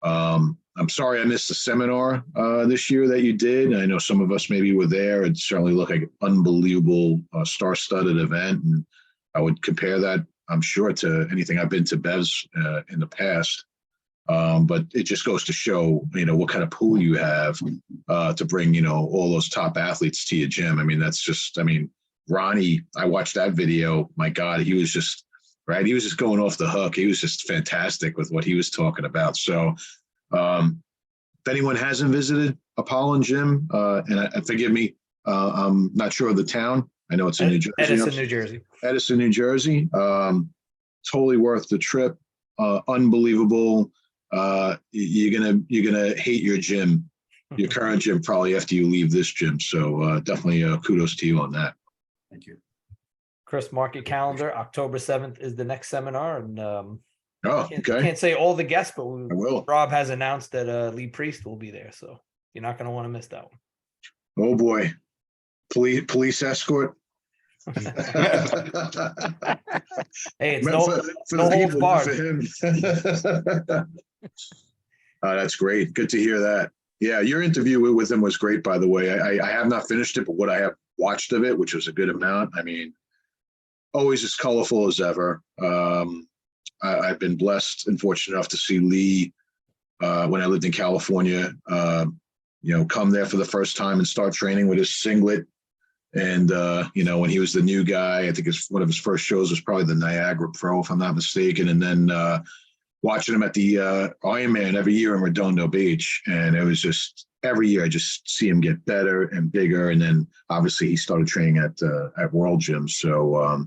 I'm sorry I missed the seminar this year that you did. I know some of us maybe were there. It certainly looked like an unbelievable star-studded event. And I would compare that, I'm sure, to anything I've been to Bev's in the past. But it just goes to show, what kind of pool you have to bring, all those top athletes to your gym. I mean, that's just, Ronnie, I watched that video. My God, he was just, right. He was just going off the hook. He was just fantastic with what he was talking about. So if anyone hasn't visited Apollon Gym, and forgive me, I'm not sure of the town. I know it's in New Jersey. Edison, New Jersey. Edison, New Jersey. Totally worth the trip. Unbelievable. You're gonna hate your gym, your current gym, probably after you leave this gym. So definitely kudos to you on that. Thank you. Chris, mark your calendar. October 7th is the next seminar, and Okay. can't say all the guests, but I will. Rob has announced that Lee Priest will be there, so you're not going to want to miss that one. Oh boy, police escort. Hey, it's Meant no for no the holds people, not barred. for him. That's great. Good to hear that. Yeah, your interview with him was great, by the way. I have not finished it, but what I have watched of it, which was a good amount, always as colorful as ever. I've been blessed and fortunate enough to see Lee when I lived in California, come there for the first time and start training with his singlet. And, when he was the new guy, I think one of his first shows was probably the Niagara Pro, if I'm not mistaken. And then watching him at the Ironman every year in Redondo Beach. And it was just every year I just see him get better and bigger. And then obviously he started training at World Gym. So,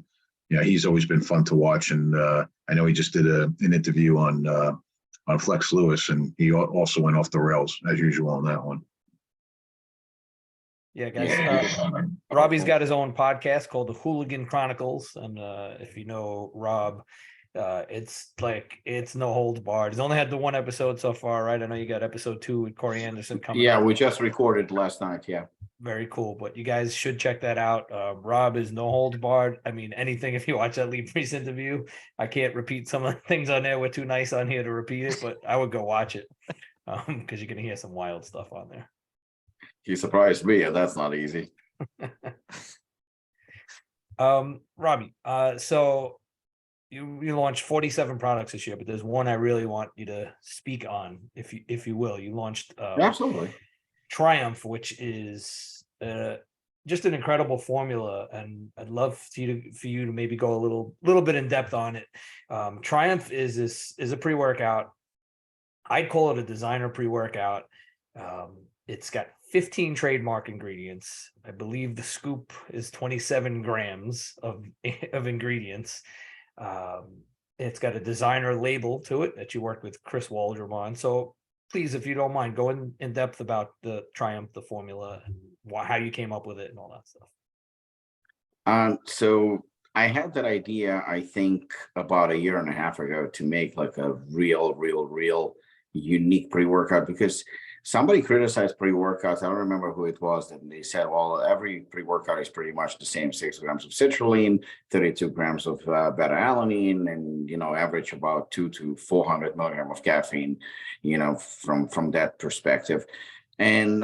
he's always been fun to watch. And I know he just did an interview on Flex Lewis, and he also went off the rails as usual on that one. Yeah, guys. Robbie's got his own podcast called the Hooligan Chronicles, and if you know Rob, it's no holds barred. He's only had the one episode so far, right? I know you got episode 2 with Corey Anderson coming. Yeah, we just recorded last night. Yeah. Very cool, but you guys should check that out. Rob is no holds barred. Anything, if you watch that Lee Priest interview, I can't repeat some of the things on there. We're too nice on here to repeat it, but I would go watch it because you're going to hear some wild stuff on there. He surprised me, and that's not easy. Robbie, so you launched 47 products this year, but there's one I really want you to speak on, if you will. You launched Absolutely. Triumph, which is just an incredible formula, and I'd love for you to maybe go a little bit in depth on it. Triumph is a pre-workout. I'd call it a designer pre-workout. It's got 15 trademark ingredients. I believe the scoop is 27 grams of ingredients. It's got a designer label to it that you worked with Chris Waldron on. So please, if you don't mind, go in depth about the Triumph, the formula, and how you came up with it and all that stuff. So I had that idea, I think, about a year and a half ago to make like a real unique pre-workout, because somebody criticized pre-workouts. I don't remember who it was. And they said, well, every pre-workout is pretty much the same: 6 grams of citrulline, 32 grams of beta-alanine, and, average about 200 to 400 milligrams of caffeine, from that perspective. And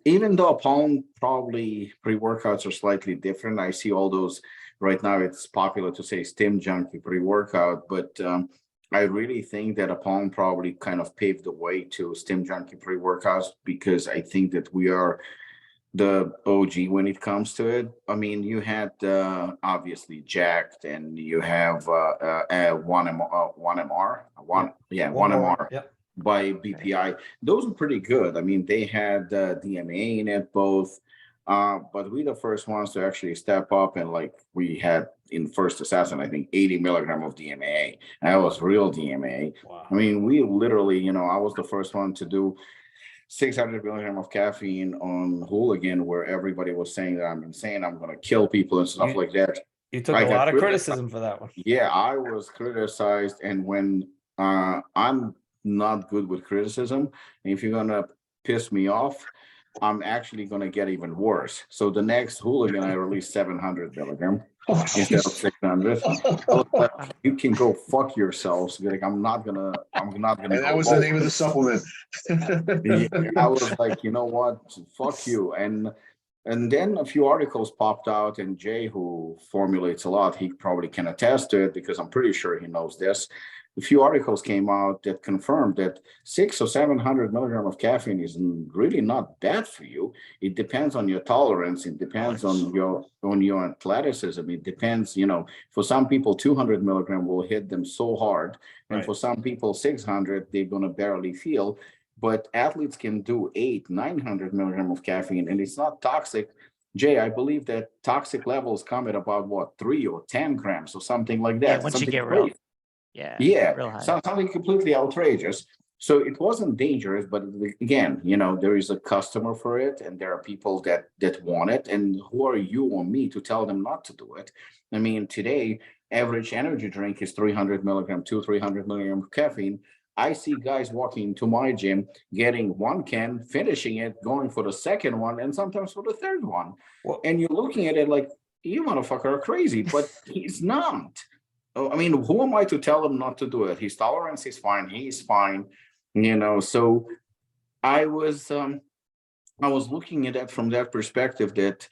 even though Apollon probably pre-workouts are slightly different, I see all those right now. It's popular to say Stim Junkie pre-workout, but I really think that Apollon probably kind of paved the way to Stim Junkie pre-workouts, because I think that we are the OG when it comes to it. You had obviously Jacked, and you have 1MR. Yep. By BPI. Those are pretty good. They had DMA in it both. But we the first ones to actually step up, and we had in First Assassin, I think 80 milligrams of DMA. And that was real DMA. Wow. We literally, I was the first one to do 600 milligrams of caffeine on Hooligan, where everybody was saying that I'm insane, I'm going to kill people and stuff like that. You took a lot of criticism for that one. Yeah, I was criticized. And when I'm not good with criticism, and if you're going to piss me off, I'm actually going to get even worse. So the next hooligan, I released 700 milligram instead of 600. I was like, you can go fuck yourselves. Like, I'm not gonna And go that was the name of lower. the supplement. Yeah, I was like, you know what? Fuck you. And then a few articles popped out, and Jay, who formulates a lot, he probably can attest to it because I'm pretty sure he knows this. A few articles came out that confirmed that 600 or 700 milligram of caffeine is really not bad for you. It depends on your tolerance. It depends on your athleticism. It depends, for some people, 200 milligram will hit them so hard, and Right. for some people, 600 they're gonna barely feel. But athletes can do 900 milligram of caffeine, and it's not toxic. Jay, I believe that toxic levels come at about what, 3 or 10 grams or something like that. Yeah, once you Something get real, crazy. yeah, Yeah, real high. something completely outrageous. So it wasn't dangerous, but again, there is a customer for it, and there are people that want it. And who are you or me to tell them not to do it? I mean, today, average energy drink is 300 milligram, 300 milligram of caffeine. I see guys walking to my gym, getting one can, finishing it, going for the second one, and sometimes for the third one. Well, And you're looking at it like, you motherfucker are crazy, but he's not. I mean, who am I to tell him not to do it? His tolerance is fine. He's fine, So I was looking at that from that perspective, that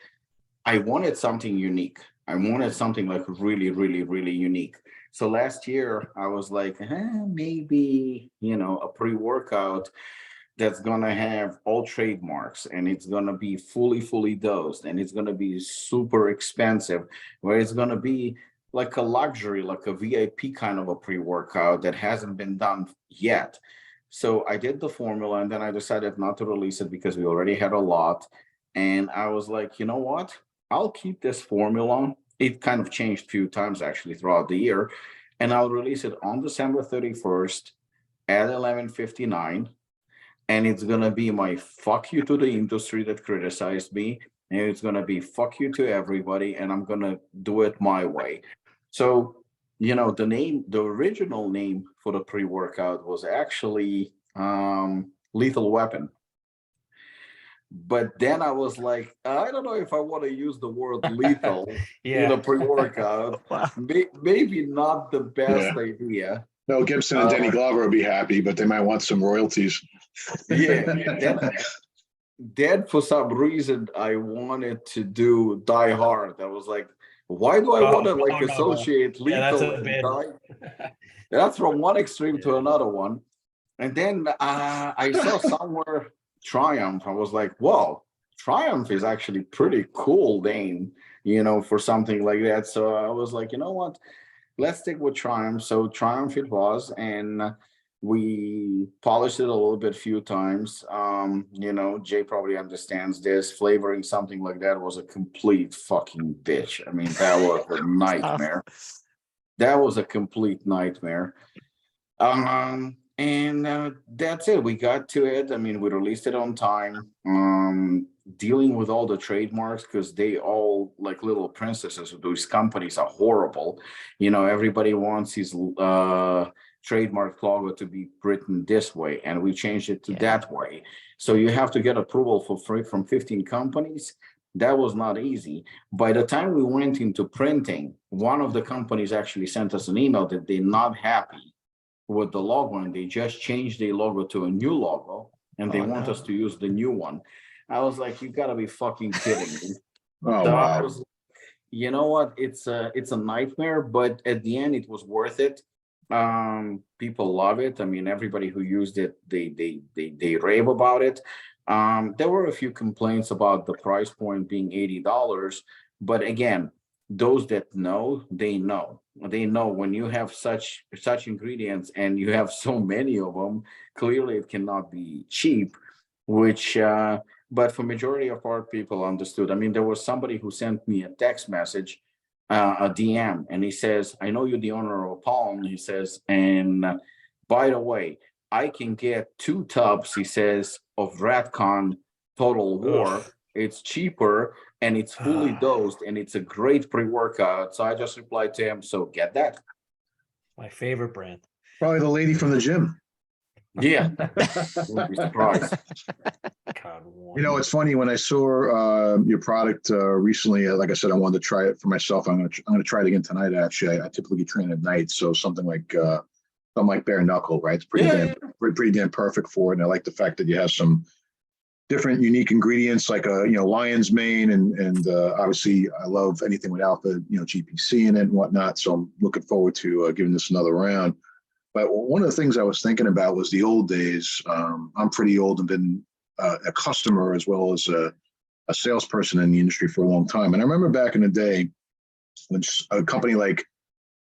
I wanted something unique. I wanted something like really, really, really unique. So last year I was like, maybe a pre-workout that's gonna have all trademarks, and it's gonna be fully dosed, and it's gonna be super expensive, where it's gonna be like a luxury, like a VIP kind of a pre-workout that hasn't been done yet. So I did the formula, and then I decided not to release it because we already had a lot. And I was like, you know what? I'll keep this formula. It kind of changed a few times actually throughout the year. And I'll release it on December 31st at 11:59. And it's gonna be my fuck you to the industry that criticized me. And it's gonna be fuck you to everybody, and I'm gonna do it my way. So, the original name for the pre-workout was actually Lethal Weapon. But then I was like, I don't know if I want to use the word lethal in a pre-workout. Wow. Maybe not the best Yeah. idea. Mel Gibson and Danny Glover would be happy, but they might want some royalties. Yeah. Then for some reason I wanted to do Die Hard. I was like, why do I want to associate lethal and die? That's from one extreme to another one. And then I saw somewhere Triumph. I was like, whoa, Triumph is actually pretty cool name, for something like that. So I was like, you know what? Let's stick with Triumph. So Triumph it was, and we polished it a little bit, few times. Jay probably understands this. Flavoring something like that was a complete fucking bitch. I mean, that was a nightmare. That was a complete nightmare. And that's it. We got to it. I mean, we released it on time. Dealing with all the trademarks, because they all, like little princesses, those companies are horrible. Everybody wants his trademark logo to be written this way, and we changed it to that way. So you have to get approval for free from 15 companies. That was not easy. By the time we went into printing, one of the companies actually sent us an email that they're not happy with the logo, and they just changed their logo to a new logo, and they want us to use the new one. I was like, you gotta be fucking kidding me. Oh, So wow. I was, you know what? It's a nightmare, but at the end, it was worth it. People love it. I mean, everybody who used it, they rave about it. There were a few complaints about the price point being $80, but again, those that know, they know when you have such ingredients and you have so many of them, clearly it cannot be cheap, which but for majority of our people understood. I mean, there was somebody who sent me a text message, a DM, and he says, I know you're the owner of Apollon, he says, and by the way, I can get 2 tubs, he says, of Ratcon Total War. Ugh. It's cheaper, and it's fully dosed, and it's a great pre-workout. So I just replied to him, so get that. My favorite brand. Probably the lady from the gym. Yeah, wouldn't be surprised. God, You know, it's funny when I saw your product recently. Like I said, I wanted to try it for myself. I'm gonna try it again tonight. Actually, I typically train at night, so something like bare knuckle, right? It's pretty damn perfect for it. And I like the fact that you have some different unique ingredients like lion's mane and obviously I love anything with alpha GPC in it and whatnot. So I'm looking forward to giving this another round. But one of the things I was thinking about was the old days. I'm pretty old and been a customer as well as a salesperson in the industry for a long time. And I remember back in the day when a company like,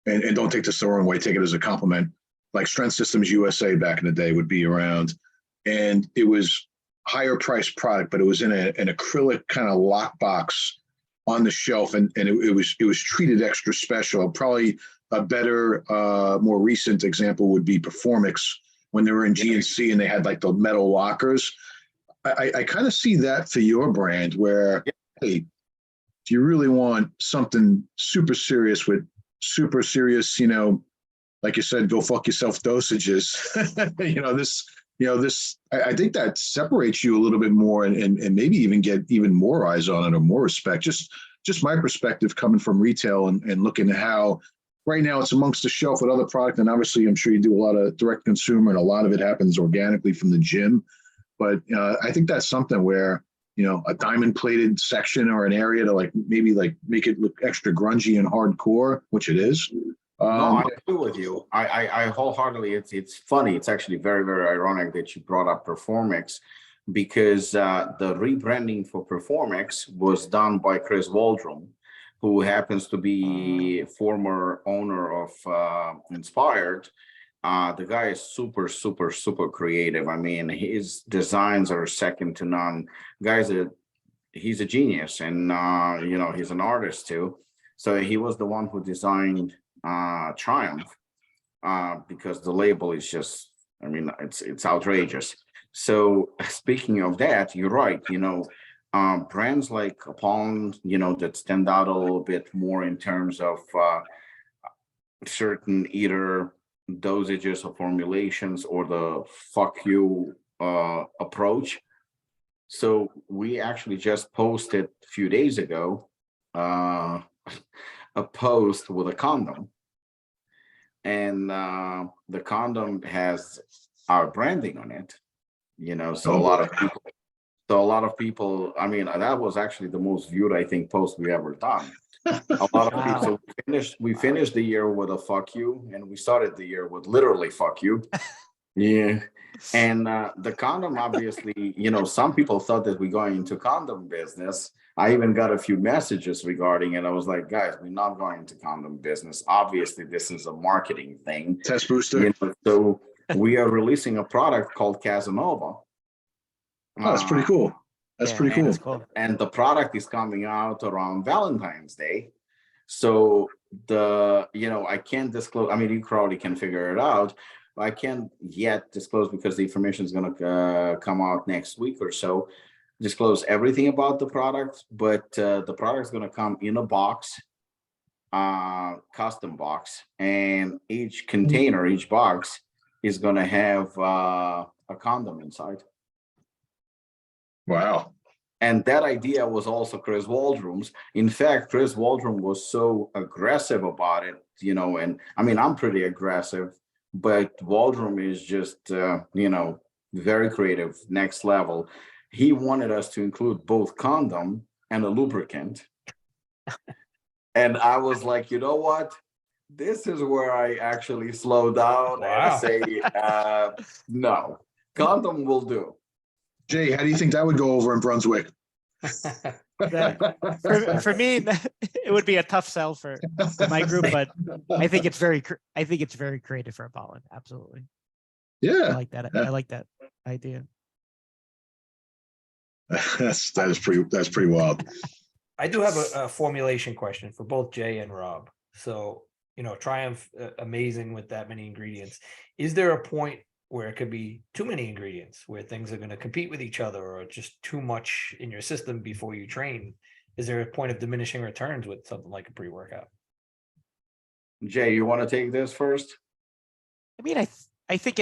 and don't take this the wrong way, take it as a compliment, like Strength Systems USA back in the day would be around, and it was higher priced product, but it was in an acrylic kind of lockbox on the shelf, and it was treated extra special. Probably a better, more recent example would be Performix when they were in GNC and they had like the metal lockers. I kind of see that for your brand where, hey, if you really want something super serious with super serious, like you said, go fuck yourself dosages, I think that separates you a little bit more and maybe even get even more eyes on it or more respect. Just my perspective coming from retail and looking at how right now it's amongst the shelf with other product. And obviously I'm sure you do a lot of direct consumer and a lot of it happens organically from the gym. But I think that's something where, a diamond plated section or an area to maybe make it look extra grungy and hardcore, which it is. No, I agree with you. I wholeheartedly, it's funny. It's actually very, very ironic that you brought up Performix because the rebranding for Performix was done by Chris Waldron, who happens to be former owner of Inspired. The guy is super, super, super creative. I mean, his designs are second to none. He's a genius, and he's an artist too. So he was the one who designed Triumph because the label is just, it's outrageous. So speaking of that, you're right. Brands like Apollon, that stand out a little bit more in terms of certain either dosages or formulations or the fuck you approach. So we actually just posted a few days ago a post with a condom, and the condom has our branding on it, so a lot of people, that was actually the most viewed, I think, post we ever done. A lot of people. So we finished the year with a fuck you, and we started the year with literally fuck you. Yeah. And the condom, obviously, some people thought that we're going into condom business. I even got a few messages regarding it. I was like, guys, we're not going into condom business. Obviously, this is a marketing thing. Test booster. So we are releasing a product called Casanova. Oh, that's pretty cool. That's pretty cool. That's cool. And the product is coming out around Valentine's Day. So I can't disclose. You probably can figure it out. I can't yet disclose because the information is going to come out next week or so. Disclose everything about the product, but the product is going to come in a box, custom box, and each container, each box is going to have a condom inside. Wow. And that idea was also Chris Waldron's. In fact, Chris Waldron was so aggressive about it, and I'm pretty aggressive, but Waldron is just, very creative, next level. He wanted us to include both condom and a lubricant. And I was like, you know what? This is where I actually slow down and say, no, condom will do. Jay, how do you think that would go over in Brunswick? For me, it would be a tough sell for my group, but I think it's very creative for Apollon. Absolutely. Yeah. I like that. I like that idea. That's pretty wild. I do have a formulation question for both Jay and Rob. So, Triumph, amazing with that many ingredients. Is there a point where it could be too many ingredients, where things are going to compete with each other, or just too much in your system before you train? Is there a point of diminishing returns with something like a pre-workout? Jay, you want to take this first? I think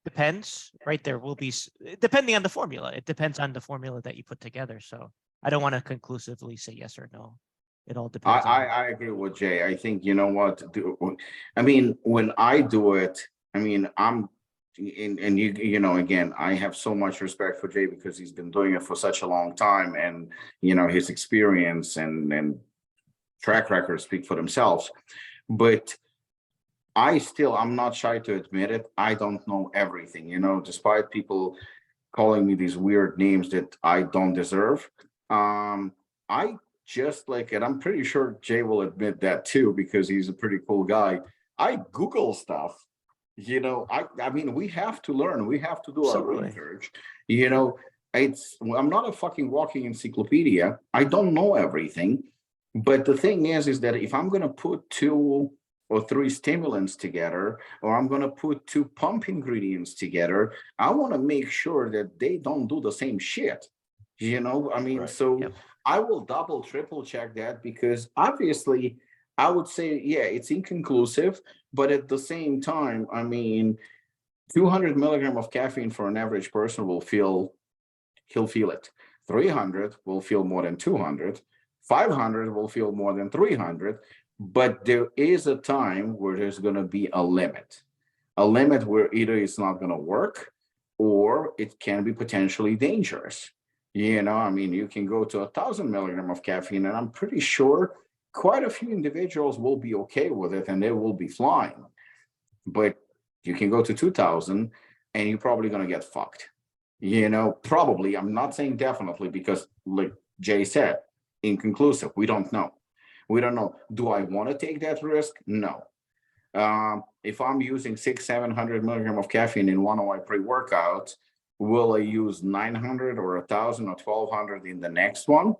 depends, right? There will be, depending on the formula, it depends on the formula that you put together. So I don't want to conclusively say yes or no. It all I, depends I, on. I agree with Jay. I think, you know what, I mean, when I do it, I mean, and you know, again, I have so much respect for Jay because he's been doing it for such a long time, and, you know, his experience and track record speak for themselves. But I'm not shy to admit it. I don't know everything, you know, despite people calling me these weird names that I don't deserve. I just like, and I'm pretty sure Jay will admit that too, because he's a pretty cool guy. I Google stuff, you know, I mean, we have to learn, we have to do our Absolutely. research, you know. I'm not a fucking walking encyclopedia. I don't know everything. But the thing is that if I'm going to put 2 or 3 stimulants together, or I'm going to put 2 pump ingredients together, I want to make sure that they don't do the same shit. You know, I mean, Right. so Yep. I will double, triple check that, because obviously I would say, yeah, it's inconclusive, but at the same time, I mean, 200 milligram of caffeine for an average person he'll feel it. 300 will feel more than 200. 500 will feel more than 300. But there is a time where there's going to be a limit where either it's not going to work or it can be potentially dangerous. You know, I mean, you can go to 1,000 milligram of caffeine, and I'm pretty sure quite a few individuals will be okay with it and they will be flying. But you can go to 2,000 and you're probably going to get fucked. You know, probably. I'm not saying definitely, because like Jay said, inconclusive. We don't know. We don't know. Do I want to take that risk? No. If I'm using 600-700 milligram of caffeine in one of my pre-workouts, will I use 900 or 1,000 or 1,200 in the next one?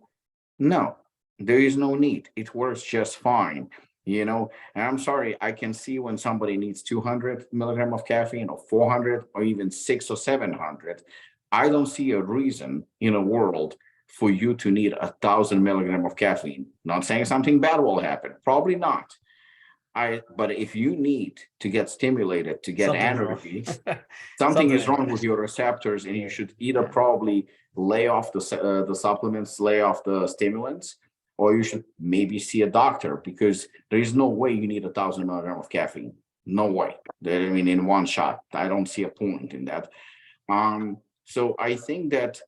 No, there is no need. It works just fine. You know, and I'm sorry, I can see when somebody needs 200 milligram of caffeine, or 400, or even 600 or 700. I don't see a reason in a world for you to need 1,000 milligram of caffeine. Not saying something bad will happen, probably not. But if you need to get stimulated, to get Something's wrong. energy, something is wrong with your receptors, and you should either probably lay off the supplements, lay off the stimulants, or you should maybe see a doctor, because there is no way you need 1,000 milligram of caffeine. No way. I mean, in one shot, I don't see a point in that. So I think that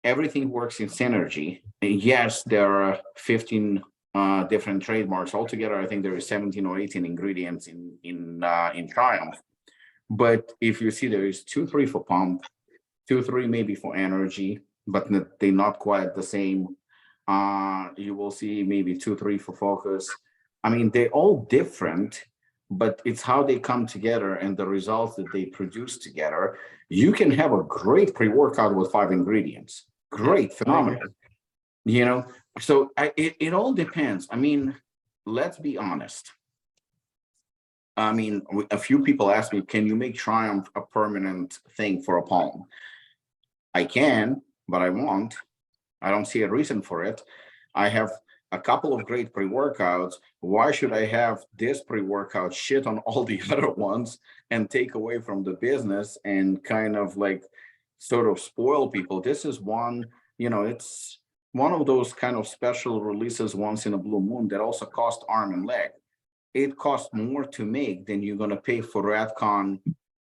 everything works in synergy. And yes, there are 15 different trademarks altogether. I think there is 17 or 18 ingredients in Triumph. But if you see, there is 2-3 for pump, 2-3 maybe for energy, but they're not quite the same. You will see maybe 2-3 for focus. I mean, they're all different, but it's how they come together and the results that they produce together. You can have a great pre-workout with 5 ingredients. Great, phenomenal. You know, so it all depends. I mean, let's be honest. I mean, a few people ask me, can you make Triumph a permanent thing for Apollon? I can, but I won't. I don't see a reason for it. I have a couple of great pre-workouts. Why should I have this pre-workout shit on all the other ones and take away from the business and kind of like sort of spoil people? This is one, you know, it's one of those kind of special releases once in a blue moon that also cost arm and leg. It costs more to make than you're going to pay for Radcon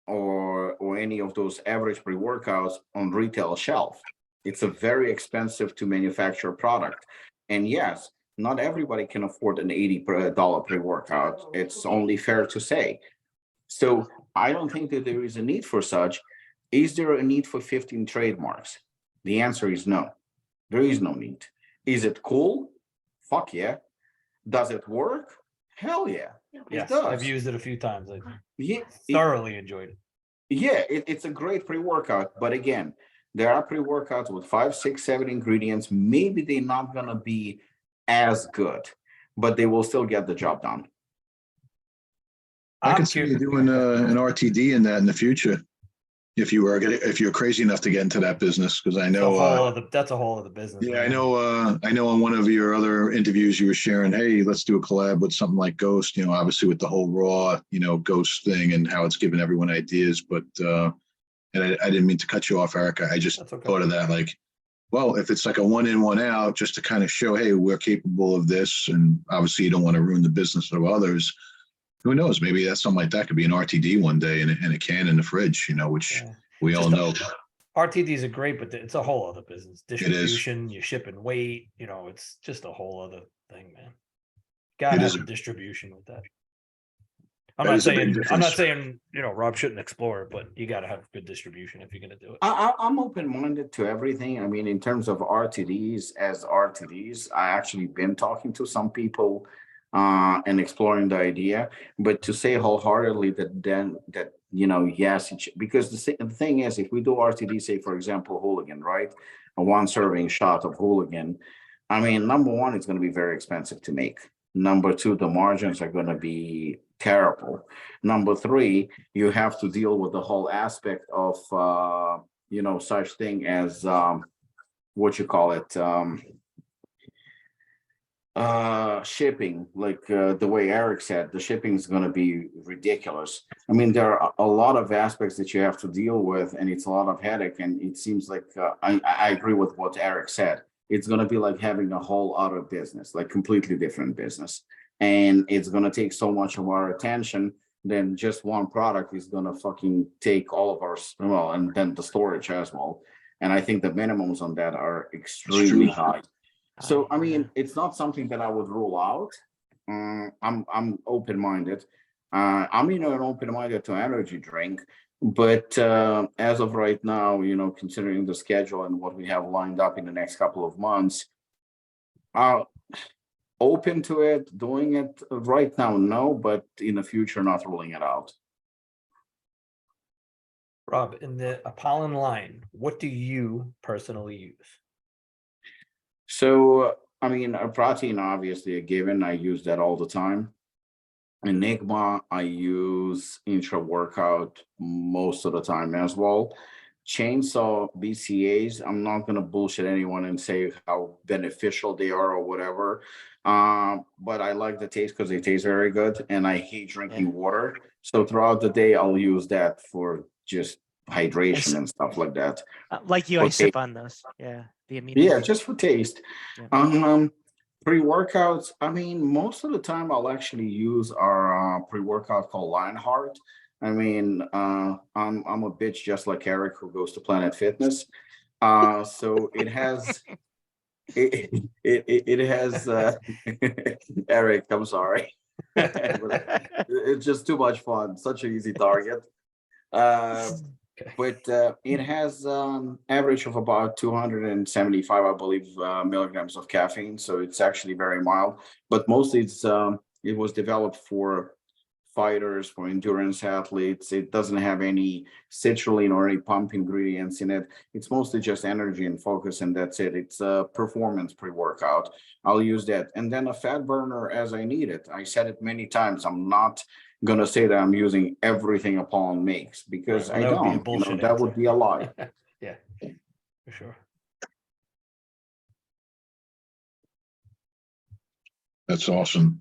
or any of those average pre-workouts on retail shelf. It's a very expensive to manufacture product. And yes, not everybody can afford an $80 pre-workout. It's only fair to say. So I don't think that there is a need for such. Is there a need for 15 trademarks? The answer is no. There is no need. Is it cool? Fuck yeah. Does it work? Hell yeah. Yes, it does. I've used it a few times. I Yeah, thoroughly enjoyed it. Yeah, it's a great pre-workout. But again, there are pre-workouts with 5, 6, 7 ingredients. Maybe they're not going to be as good, but they will still get the job done. I could see you doing an RTD in that in the future, if you're crazy enough to get into that business, because I know that's a whole other business. Yeah, man. I know on one of your other interviews you were sharing, hey, let's do a collab with something like Ghost, you know, obviously with the whole raw, you know, Ghost thing and how it's given everyone ideas. But and I didn't mean to cut you off, Eric. I just That's okay. thought of that, like, well, if it's like a one in, one out, just to kind of show, hey, we're capable of this, and obviously you don't want to ruin the business of others. Who knows? Maybe that's something like that could be an RTD one day in a can in the fridge, which we all know. RTDs are great, but it's a whole other business. It is. Distribution, you ship and weight, it's just a whole other thing, man. Gotta have distribution with that. I'm not saying, Rob shouldn't explore it, but you gotta have good distribution if you're gonna do it. I'm open-minded to everything. I mean, in terms of RTDs, I actually been talking to some people and exploring the idea, but to say wholeheartedly that yes, because the thing is, if we do RTD, say for example, Hooligan, right, a one serving shot of Hooligan, I mean, number one, it's going to be very expensive to make. Number two, the margins are going to be terrible. Number three, you have to deal with the whole aspect of such thing as shipping. Like the way Eric said, the shipping is going to be ridiculous. I mean, there are a lot of aspects that you have to deal with, and it's a lot of headache. And it seems like I agree with what Eric said. It's going to be like having a whole other business, like completely different business. And it's going to take so much of our attention, then just one product is going to fucking take all of our, and then the storage as well. And I think the minimums on that are extremely high. So, I mean, it's not something that I would rule out. I'm open-minded. I'm even open-minded to energy drink. But as of right now, considering the schedule and what we have lined up in the next couple of months, open to it, doing it right now, no, but in the future, not ruling it out. Rob, in the Apollon line, what do you personally use? So, I mean, a protein, obviously a given. I use that all the time. Enigma, I use intra-workout most of the time as well. Chainsaw BCAs, I'm not going to bullshit anyone and say how beneficial they are or whatever. But I like the taste because they taste very good, and I hate drinking water. So throughout the day, I'll use that for just hydration and stuff like that. Like you, I sip on those. Yeah. The amino. Yeah, just for taste. Yeah. Pre-workouts, I mean, most of the time I'll actually use our pre-workout called Lionheart. I mean, I'm a bitch just like Eric, who goes to Planet Fitness. So it has it has Eric, I'm sorry. It's just too much fun, such an easy target. But it has average of about 275, I believe, milligrams of caffeine. So it's actually very mild. But mostly it was developed for fighters, for endurance athletes. It doesn't have any citrulline or any pump ingredients in it. It's mostly just energy and focus, and that's it. It's a performance pre-workout. I'll use that. And then a fat burner as I need it. I said it many times. I'm not gonna say that I'm using everything Apollon makes, because I don't. That would be a lie. Yeah, for sure. That's awesome.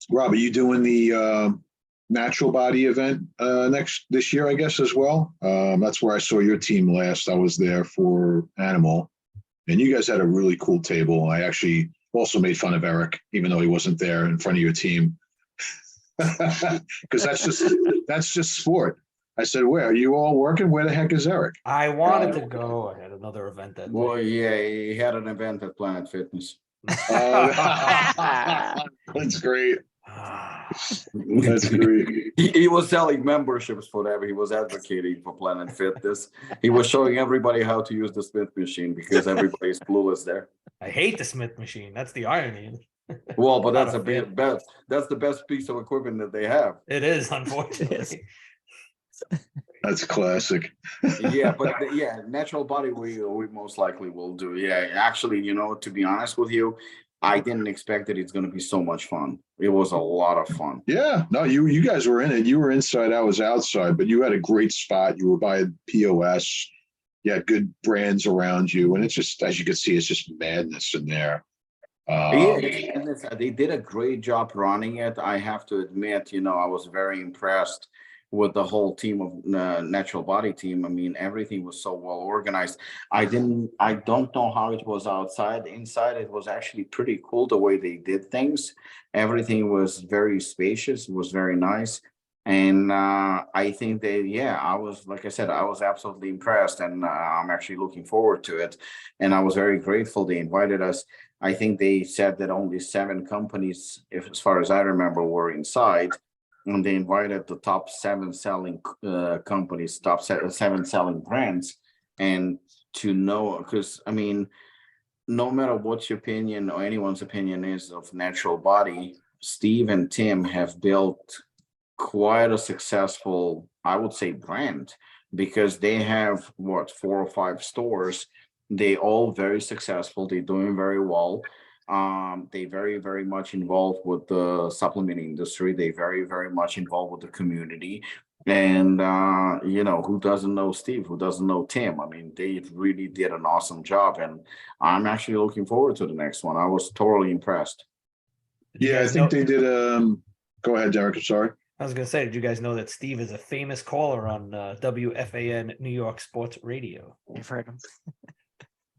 Rob, are you doing the Natural Body event this year, I guess, as well? That's where I saw your team last. I was there for Animal, and you guys had a really cool table. I actually also made fun of Eric, even though he wasn't there in front of your team. Because that's just sport. I said, "Where are you all working? Where the heck is Eric?" I wanted to go. I had another event that well, yeah, he had an event at Planet Fitness. That's great. That's great. He was selling memberships for them. He was advocating for Planet Fitness. He was showing everybody how to use the Smith machine because everybody's clueless there. I hate the Smith machine. That's the irony. Well, but that's that's the best piece of equipment that they have. It is, unfortunately. That's classic. Yeah, but Natural Body we most likely will do. Yeah, actually, to be honest with you, I didn't expect that it's going to be so much fun. It was a lot of fun. Yeah, no, you guys were in it. You were inside, I was outside, but you had a great spot. You were by POS. You had good brands around you, and it's just, as you can see, it's just madness in there. They did a great job running it. I have to admit, I was very impressed with the whole team of Natural Body team. I mean, everything was so well organized. I don't know how it was outside. Inside, it was actually pretty cool the way they did things. Everything was very spacious. It was very nice. And I think that, yeah, I was, like I said, I was absolutely impressed, and I'm actually looking forward to it. And I was very grateful they invited us. I think they said that only 7 companies, if as far as I remember, were inside, and they invited the top 7 selling companies, top 7 selling brands. And to know, because I mean, no matter what your opinion or anyone's opinion is of Natural Body, Steve and Tim have built quite a successful, I would say, brand, because they have what, 4 or 5 stores. They all very successful. They're doing very well. They very much involved with the supplement industry. They very much involved with the community. And who doesn't know Steve? Who doesn't know Tim? I mean, they really did an awesome job, and I'm actually looking forward to the next one. I was totally impressed. Yeah, I think they did. Go ahead, Derek. I'm sorry. I was going to say, did you guys know that Steve is a famous caller on WFAN New York Sports Radio? I've heard him.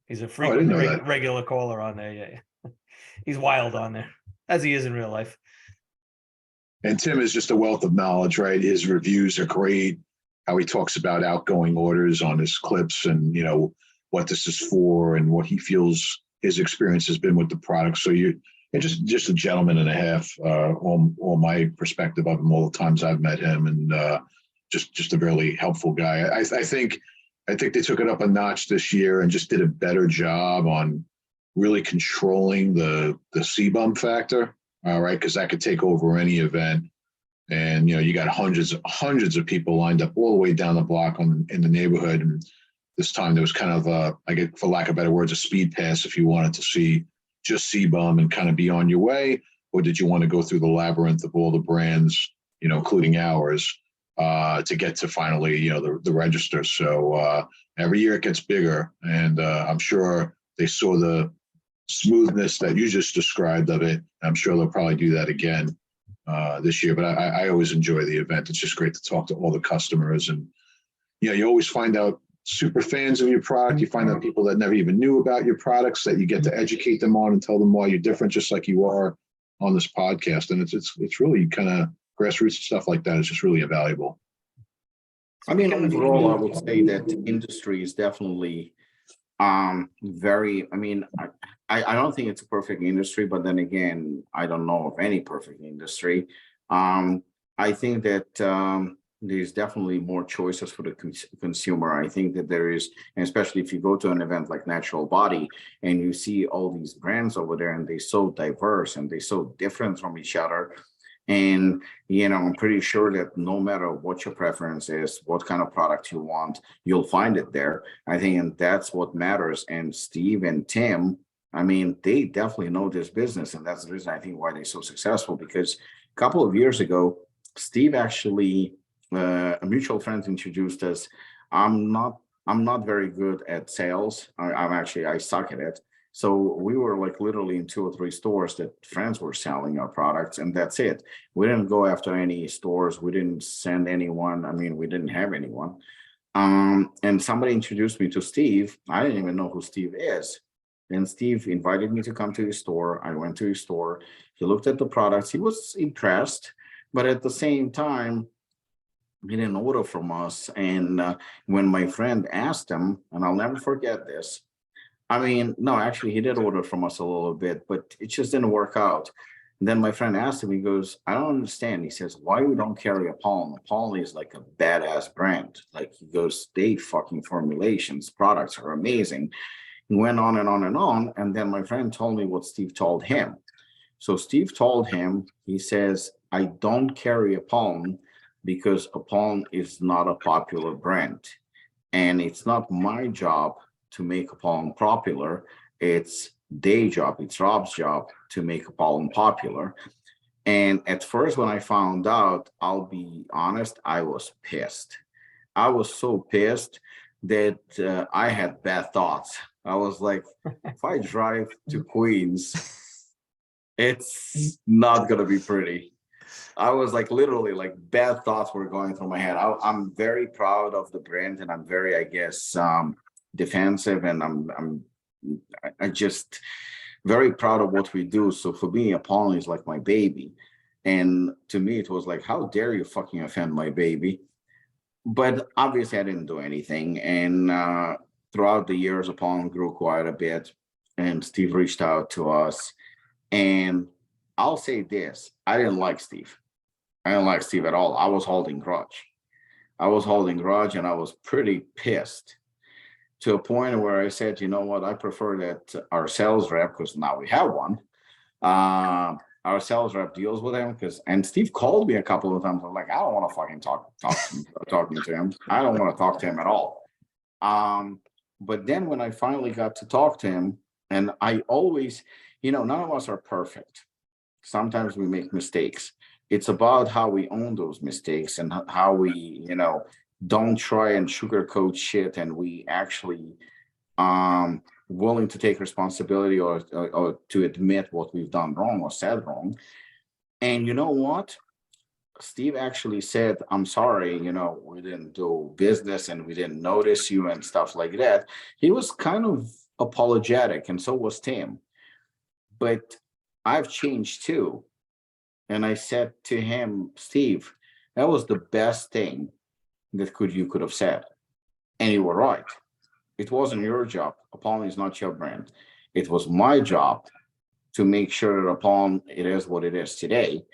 He's a frequent regular caller on there. Yeah. He's wild on there, as he is in real life. And Tim is just a wealth of knowledge, right? His reviews are great. How he talks about outgoing orders on his clips, and what this is for, and what he feels his experience has been with the product. So you're just a gentleman and a half. All my perspective of him, all the times I've met him, and just a really helpful guy. I think they took it up a notch this year and just did a better job on really controlling the sebum factor. All right, because that could take over any event, and you got hundreds of people lined up all the way down the block in the neighborhood. And this time there was kind of for lack of better words, a speed pass if you wanted to see just sebum and kind of be on your way, or did you want to go through the labyrinth of all the brands, including ours, to get to finally the register. So every year it gets bigger, and I'm sure they saw the smoothness that you just described of it. I'm sure they'll probably do that again this year. But I always enjoy the event. It's just great to talk to all the customers, and you always find out super fans of your product. You find out people that never even knew about your products that you get to educate them on and tell them why you're different, just like you are on this podcast. And it's really kind of grassroots stuff like that. It's just really valuable. I mean, overall, I would say that the industry is definitely very, I mean, I don't think it's a perfect industry, but then again, I don't know of any perfect industry. I think that there's definitely more choices for the consumer. I think that there is, and especially if you go to an event like Natural Body and you see all these brands over there, and they're so diverse and they're so different from each other. And, I'm pretty sure that no matter what your preference is, what kind of product you want, you'll find it there. I think, and that's what matters. And Steve and Tim, I mean, they definitely know this business. And that's the reason I think why they're so successful, because a couple of years ago, Steve actually, a mutual friend introduced us. I'm not very good at sales. I suck at it. So we were like literally in 2 or 3 stores that friends were selling our products, and that's it. We didn't go after any stores. We didn't send anyone. I mean, we didn't have anyone. And somebody introduced me to Steve. I didn't even know who Steve is. And Steve invited me to come to his store. I went to his store. He looked at the products. He was impressed, but at the same time, he didn't order from us. And when my friend asked him, and I'll never forget this, I mean, no, actually, he did order from us a little bit, but it just didn't work out. And then my friend asked him, he goes, I don't understand. He says, why we don't carry Apollon? Apollon is like a badass brand. Like, he goes, they fucking formulations, products are amazing. He went on and on and on. And then my friend told me what Steve told him. So Steve told him, he says, I don't carry Apollon because Apollon is not a popular brand. And it's not my job to make Apollon popular. It's their job, it's Rob's job to make Apollon popular. And at first, when I found out, I'll be honest, I was pissed. I was so pissed that I had bad thoughts. I was like, if I drive to Queens, it's not going to be pretty. I was like literally like bad thoughts were going through my head. I'm very proud of the brand, and I'm very, I guess, defensive, and I just very proud of what we do. So for me, Apollon is like my baby. And to me, it was like, how dare you fucking offend my baby? But obviously, I didn't do anything. And throughout the years, Apollon grew quite a bit. And Steve reached out to us. And I'll say this, I didn't like Steve. I didn't like Steve at all. I was holding grudge. I was holding grudge, and I was pretty pissed, to a point where I said, you know what, I prefer that our sales rep, because now we have one, our sales rep deals with him, and Steve called me a couple of times. I'm like, I don't want to fucking talking to him. I don't want to talk to him at all. But then when I finally got to talk to him, and I always, none of us are perfect. Sometimes we make mistakes. It's about how we own those mistakes, and how we, don't try and sugarcoat shit, and we actually willing to take responsibility, or to admit what we've done wrong or said wrong. And you know what? Steve actually said, I'm sorry, we didn't do business, and we didn't notice you and stuff like that. He was kind of apologetic, and so was Tim. But I've changed too. And I said to him, Steve, that was the best thing that you could have said. And you were right. It wasn't your job. Apollon is not your brand. It was my job to make sure that Apollon, it is what it is today.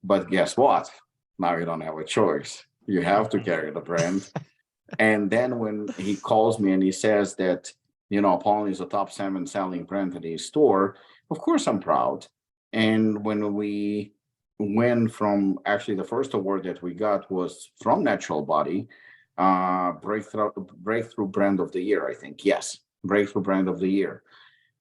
But guess what? Now you don't have a choice. You have to carry the brand. And then when he calls me and he says that, Apollon is a top 7 selling brand at his store, of course I'm proud. And when we went from, actually the first award that we got was from Natural Body, breakthrough brand of the year, I think. Yes, breakthrough brand of the year.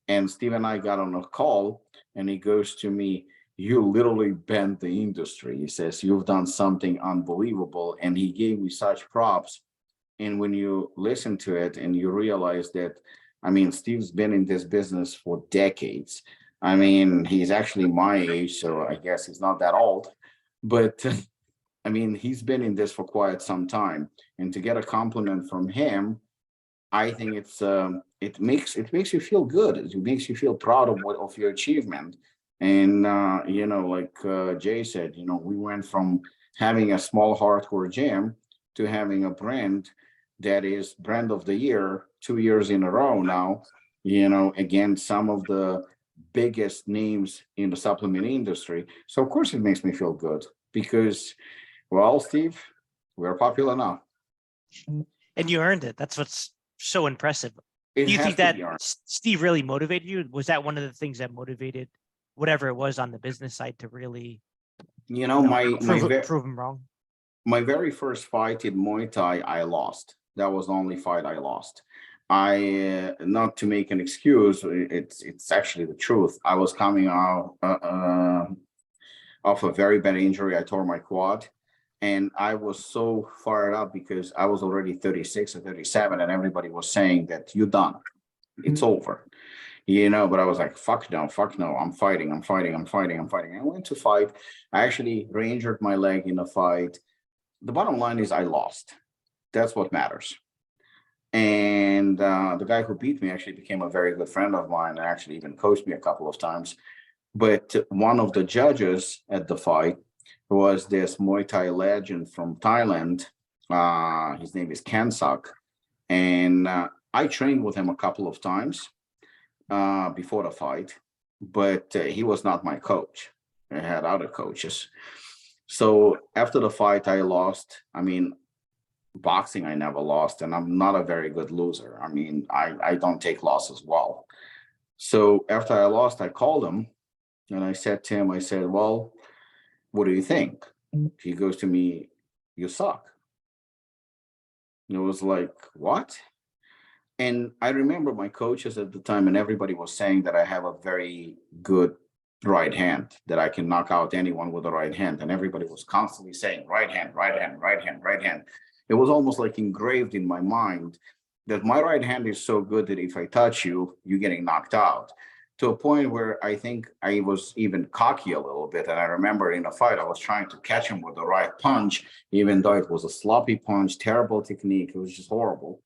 And Steve and I got on a call, and he goes to me, you literally bent the industry. He says, you've done something unbelievable. And he gave me such props. And when you listen to it and you realize that, Steve's been in this business for decades. He's actually my age, so I guess he's not that old. But he's been in this for quite some time. And to get a compliment from him, I think it makes you feel good. It makes you feel proud of your achievement. And like Jay said, we went from having a small hardcore gym to having a brand that is brand of the year 2 years in a row now. Against some of the biggest names in the supplement industry. So of course it makes me feel good, because, well, Steve, we're popular now. And you earned it. That's what's so impressive. It Do you has think to that be earned. Steve really motivated you? Was that one of the things that motivated whatever it was on the business side to really, prove him wrong? My very first fight in Muay Thai, I lost. That was the only fight I lost. I not to make an excuse, it's actually the truth. I was coming out of a very bad injury. I tore my quad, and I was so fired up because I was already 36 or 37, and everybody was saying that you're done, it's over, But I was like, fuck no, I'm fighting. I went to fight. I actually re-injured my leg in a fight. The bottom line is I lost. That's what matters. And the guy who beat me actually became a very good friend of mine, and actually even coached me a couple of times. But one of the judges at the fight was this Muay Thai legend from Thailand. His name is Kansak. And I trained with him a couple of times before the fight, but he was not my coach. I had other coaches. So after the fight, I lost. Boxing, I never lost, and I'm not a very good loser. I don't take losses well. So after I lost, I called him and I said to him, well, what do you think? He goes to me, you suck. And it was like, what? And I remember my coaches at the time, and everybody was saying that I have a very good right hand, that I can knock out anyone with a right hand. And everybody was constantly saying, right hand, right hand, right hand, right hand. It was almost like engraved in my mind that my right hand is so good that if I touch you, you're getting knocked out. to a point where I think I was even cocky a little bit. And I remember in a fight, I was trying to catch him with the right punch, even though it was a sloppy punch, terrible technique. It was just horrible.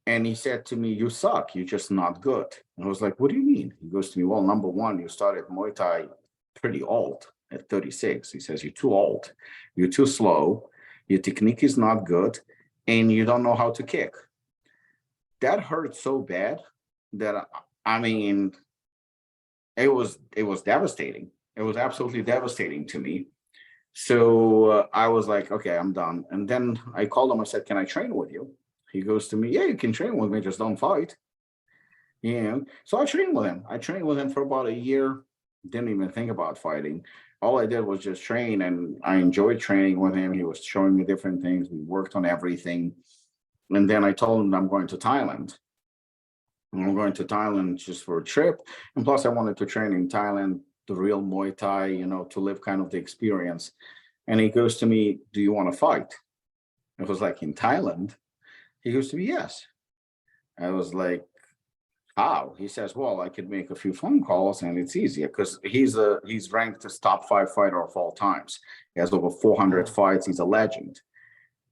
And he said to me, "You suck. You're just not good." And I was like, "What do you mean?" He goes to me, "Well, number one, you started Muay Thai pretty old at 36. He says, "You're too old. You're too slow. Your technique is not good. And you don't know how to kick." That hurt so bad that, I mean, it was devastating. It was absolutely devastating to me. So I was like, "Okay, I'm done." And then I called him. I said, "Can I train with you?" He goes to me, "Yeah, you can train with me, just don't fight." So I trained with him. I trained with him for about a year. Didn't even think about fighting. All I did was just train, and I enjoyed training with him. He was showing me different things. We worked on everything. And then I told him I'm going to Thailand. I'm going to Thailand just for a trip. And plus, I wanted to train in Thailand, the real Muay Thai, to live kind of the experience. And he goes to me, "Do you want to fight?" I was like, "In Thailand?" He goes to me, "Yes." I was like, "How?" He says, "Well, I could make a few phone calls and it's easier," because he's ranked as top 5 fighter of all times. He has over 400 fights. He's a legend.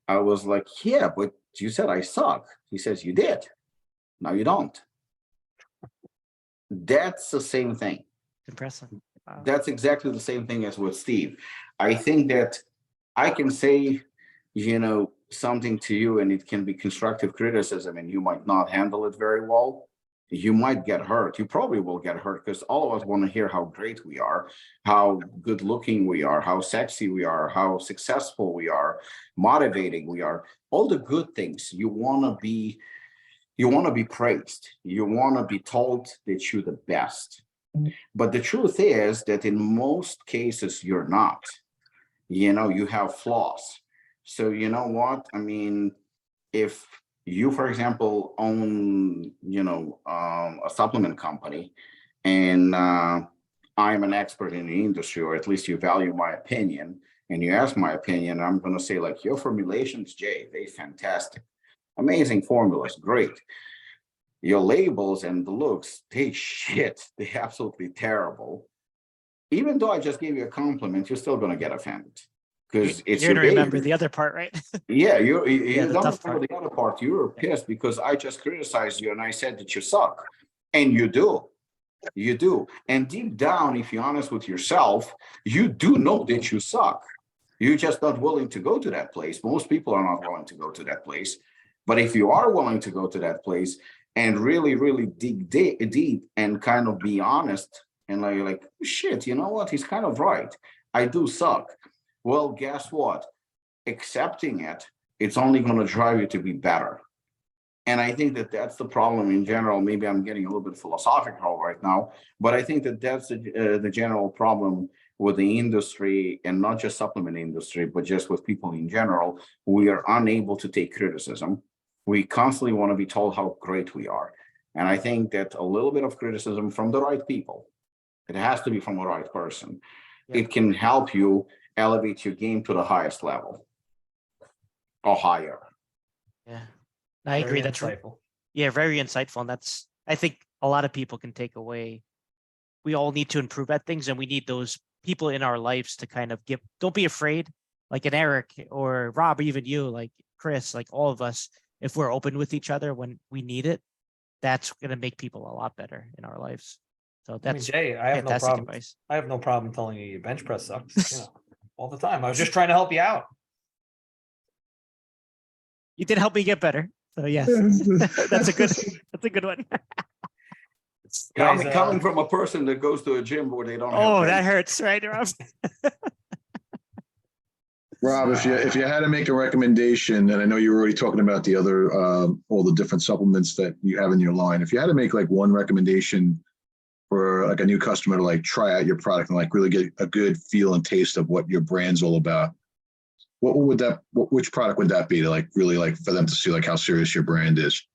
I was like, "Yeah, but you said I suck." He says, "You did. Now you don't." That's the same thing. Impressive. Wow. That's exactly the same thing as with Steve. I think that I can say, something to you and it can be constructive criticism and you might not handle it very well. You might get hurt. You probably will get hurt because all of us want to hear how great we are, how good looking we are, how sexy we are, how successful we are, motivating we are, all the good things. You want to be praised. You want to be told that you're the best. But the truth is that in most cases, you're not. You have flaws. So you know what? I mean, if you, for example, own, a supplement company, and I'm an expert in the industry, or at least you value my opinion, and you ask my opinion, I'm going to say, like, your formulations, Jay, they fantastic. Amazing formulas, great. Your labels and the looks, they shit. They absolutely terrible. Even though I just gave you a compliment, you're still going to get offended because it's You're your gonna remember baby. the other part, right? Yeah, you the don't tough remember part. the other part. You were pissed because I just criticized you and I said that you suck. And you do. You do. And deep down, if you're honest with yourself, you do know that you suck. You're just not willing to go to that place. Most people are not willing to go to that place. But if you are willing to go to that place and really, really dig deep and kind of be honest and like, shit, you know what? He's kind of right. I do suck. Well, guess what? Accepting it, it's only going to drive you to be better. And I think that that's the problem in general. Maybe I'm getting a little bit philosophical right now, but I think that that's the general problem with the industry, and not just supplement industry, but just with people in general. We are unable to take criticism. We constantly want to be told how great we are. And I think that a little bit of criticism from the right people, it has to be from the right person. Yeah. It can help you elevate your game to the highest level or higher. Yeah, I agree. That's right. insightful. Yeah, very insightful. And I think a lot of people can take away. We all need to improve at things, and we need those people in our lives to kind of don't be afraid, like an Eric or Rob, or even you, like Chris, like all of us, if we're open with each other when we need it, that's going to make people a lot better in our lives. So that's Jay, I have no fantastic problem. advice. I have no problem telling you your bench press sucks, all the time. I was just trying to help you out. You did help me get better. So yes, that's a good one. Guys, Coming from a person that goes to a gym where they don't have Oh, bench. that hurts, right, Rob? Rob, if you had to make a recommendation, and I know you were already talking about the other all the different supplements that you have in your line, if you had to make like one recommendation for like a new customer to like try out your product and like really get a good feel and taste of what your brand's all about, which product would that be to like really like for them to see like how serious your brand is?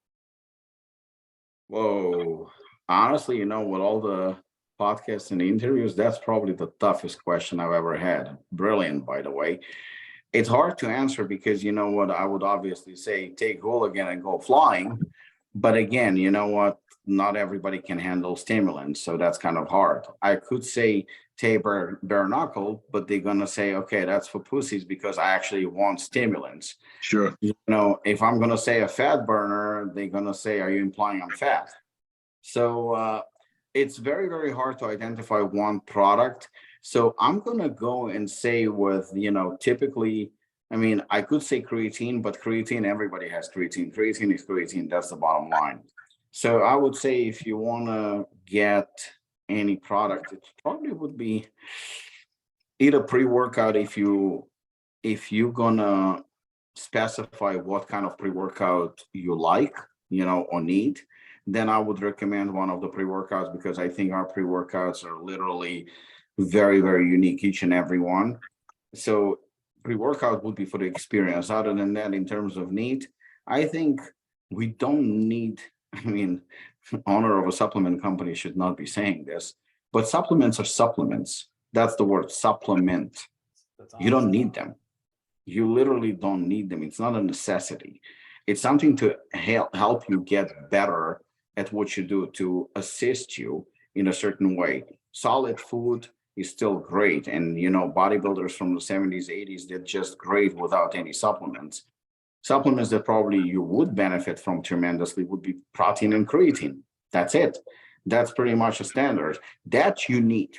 Whoa. Honestly, with all the podcasts and interviews, that's probably the toughest question I've ever had. Brilliant, by the way. It's hard to answer because you know what, I would obviously say take Hooligan and go flying, But again, you know what? Not everybody can handle stimulants, so that's kind of hard. I could say taper bare knuckle, but they're gonna say, okay, that's for pussies because I actually want stimulants. Sure. You know, if I'm gonna say a fat burner, they're gonna say, are you implying I'm fat? So it's very, very hard to identify one product. So I'm gonna go and say with, typically, I mean, I could say creatine, but creatine, everybody has creatine. Creatine is creatine. That's the bottom line. So I would say if you want to get any product, it probably would be either pre-workout if you're gonna specify what kind of pre-workout you like, or need, then I would recommend one of the pre-workouts because I think our pre-workouts are literally very, very unique, each and every one. So pre-workout would be for the experience. Other than that, in terms of need, I think we don't need, I mean, owner of a supplement company should not be saying this, but supplements are supplements. That's the word, supplement. You don't need them. You literally don't need them. It's not a necessity. It's something to help you get better at what you do, to assist you in a certain way. Solid food is still great. And, bodybuilders from the 70s, 80s did just great without any supplements. Supplements that probably you would benefit from tremendously would be protein and creatine. That's it. That's pretty much a standard. That you need.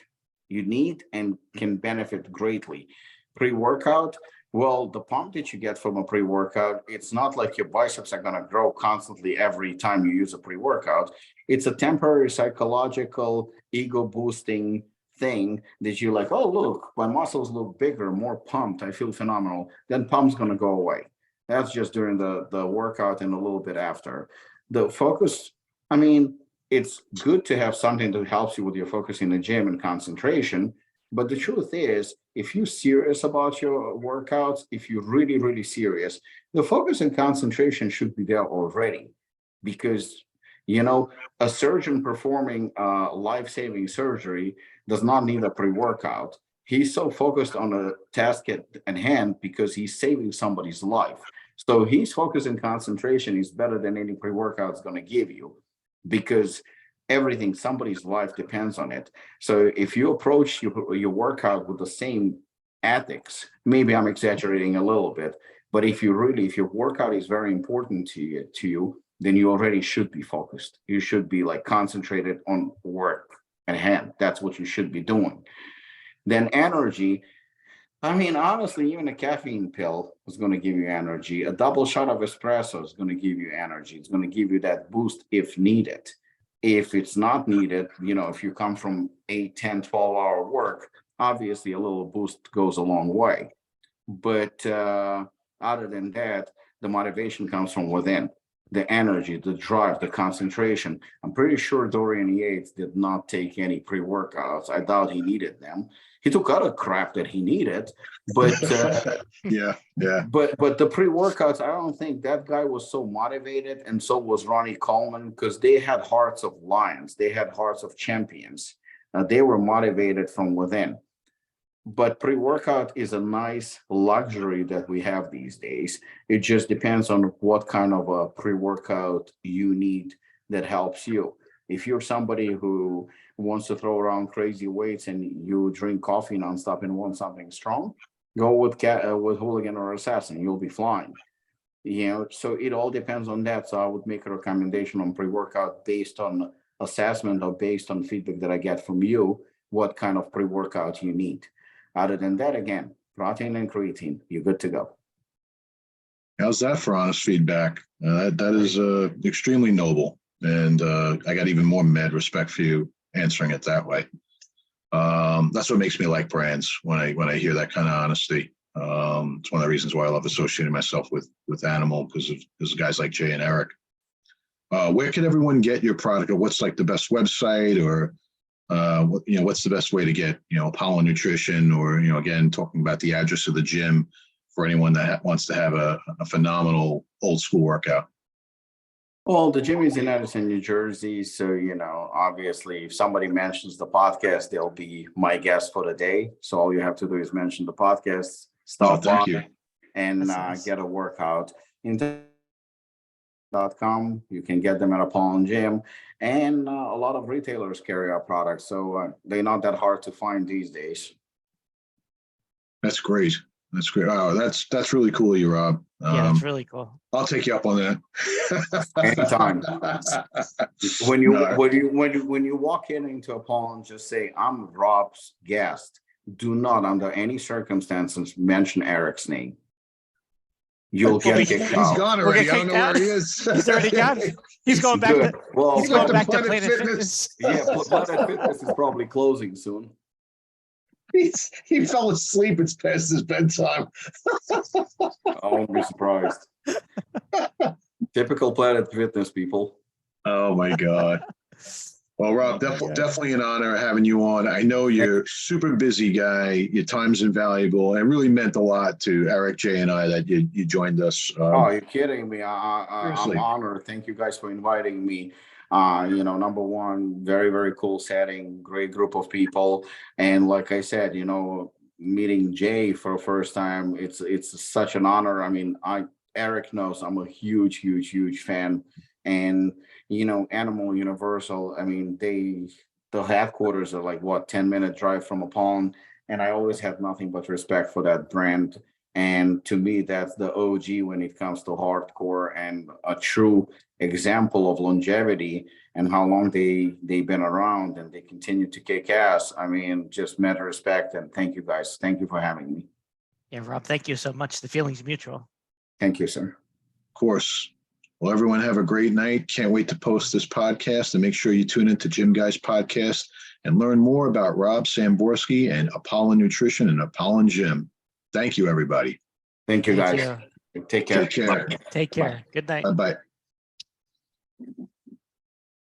You need and can benefit greatly. Pre-workout, well, the pump that you get from a pre-workout, it's not like your biceps are going to grow constantly every time you use a pre-workout. It's a temporary psychological ego-boosting thing that you're like, oh, look, my muscles look bigger, more pumped. I feel phenomenal. Then pump's going to go away. That's just during the workout and a little bit after. The focus, I mean, it's good to have something that helps you with your focus in the gym and concentration. But the truth is, if you're serious about your workouts, if you're really, really serious, the focus and concentration should be there already. Because, a surgeon performing life-saving surgery does not need a pre-workout. He's so focused on a task at hand because he's saving somebody's life. So his focus and concentration is better than any pre-workout is going to give you, because everything, somebody's life depends on it. So if you approach your workout with the same ethics, maybe I'm exaggerating a little bit, but if your workout is very important to you, then you already should be focused. You should be like concentrated on work at hand. That's what you should be doing. Then energy. I mean, honestly, even a caffeine pill is going to give you energy. A double shot of espresso is going to give you energy. It's going to give you that boost if needed. If it's not needed, if you come from 8, 10, 12-hour work, obviously a little boost goes a long way. But other than that, the motivation comes from within. The energy, the drive, the concentration. I'm pretty sure Dorian Yates did not take any pre-workouts. I doubt he needed them. He took other crap that he needed, but yeah. But the pre-workouts, I don't think that guy was so motivated, and so was Ronnie Coleman, because they had hearts of lions. They had hearts of champions. They were motivated from within. But pre-workout is a nice luxury that we have these days. It just depends on what kind of a pre-workout you need that helps you. If you're somebody who wants to throw around crazy weights and you drink coffee nonstop and want something strong, go with Hooligan or Assassin. You'll be flying. So it all depends on that. So I would make a recommendation on pre-workout based on assessment or based on feedback that I get from you, what kind of pre-workout you need. Other than that, again, protein and creatine, you're good to go. How's that for honest feedback? That is extremely noble. And I got even more mad respect for you answering it that way. That's what makes me like brands when I hear that kind of honesty. It's one of the reasons why I love associating myself with Animal, because of guys like Jay and Eric. Where can everyone get your product, or what's like the best website, or what's the best way to get Apollon Nutrition, or again, talking about the address of the gym for anyone that wants to have a phenomenal old school workout? Well, the gym is in Edison, New Jersey. So, obviously, if somebody mentions the podcast, they'll be my guest for the day. So all you have to do is mention the podcast, stop by, and get a workout. In gymguys.com. You can get them at Apollon Gym, and a lot of retailers carry our products, so they're not that hard to find these days. That's great. That's great. Oh, that's really cool of you, Rob. Yeah, that's really cool. I'll take you up on that. Anytime. When No. you walk into Apollon, just say, "I'm Rob's guest." Do not, under any circumstances, mention Eric's name. You'll get kicked He's out. gone We'll already. get I don't know kicked where out? he is. He's already gone. He's going back Good. to Well, he's going to back to Planet Planet Fitness. Fitness. yeah, Planet Fitness is probably closing soon. He fell asleep. It's past his bedtime. I won't be surprised. Typical Planet Fitness people. Oh my God. Well, Rob, definitely an honor having you on. I know you're a super busy guy. Your time's invaluable. And it really meant a lot to Eric, Jay, and I that you joined us. Oh, you're kidding me. I'm Seriously. honored. Thank you guys for inviting me. Number one, very, very cool setting, great group of people. And like I said, meeting Jay for the first time, it's such an honor. I mean, Eric knows I'm a huge, huge, huge fan. And Animal Universal, I mean, the headquarters are like 10-minute drive from Apollon, and I always have nothing but respect for that brand. And to me, that's the OG when it comes to hardcore, and a true example of longevity and how long they've been around, and they continue to kick ass. I mean, just mad respect, and thank you guys. Thank you for having me. Yeah, Rob, thank you so much. The feeling's mutual. Thank you, sir. Of course. Well, everyone have a great night. Can't wait to post this podcast, and make sure you tune into Gym Guys Podcast and learn more about Rob Samborsky and Apollon Nutrition and Apollon Gym. Thank you, everybody. Thank you, Thank guys. you. Take care. Take care. Take care. Good night. Bye-bye.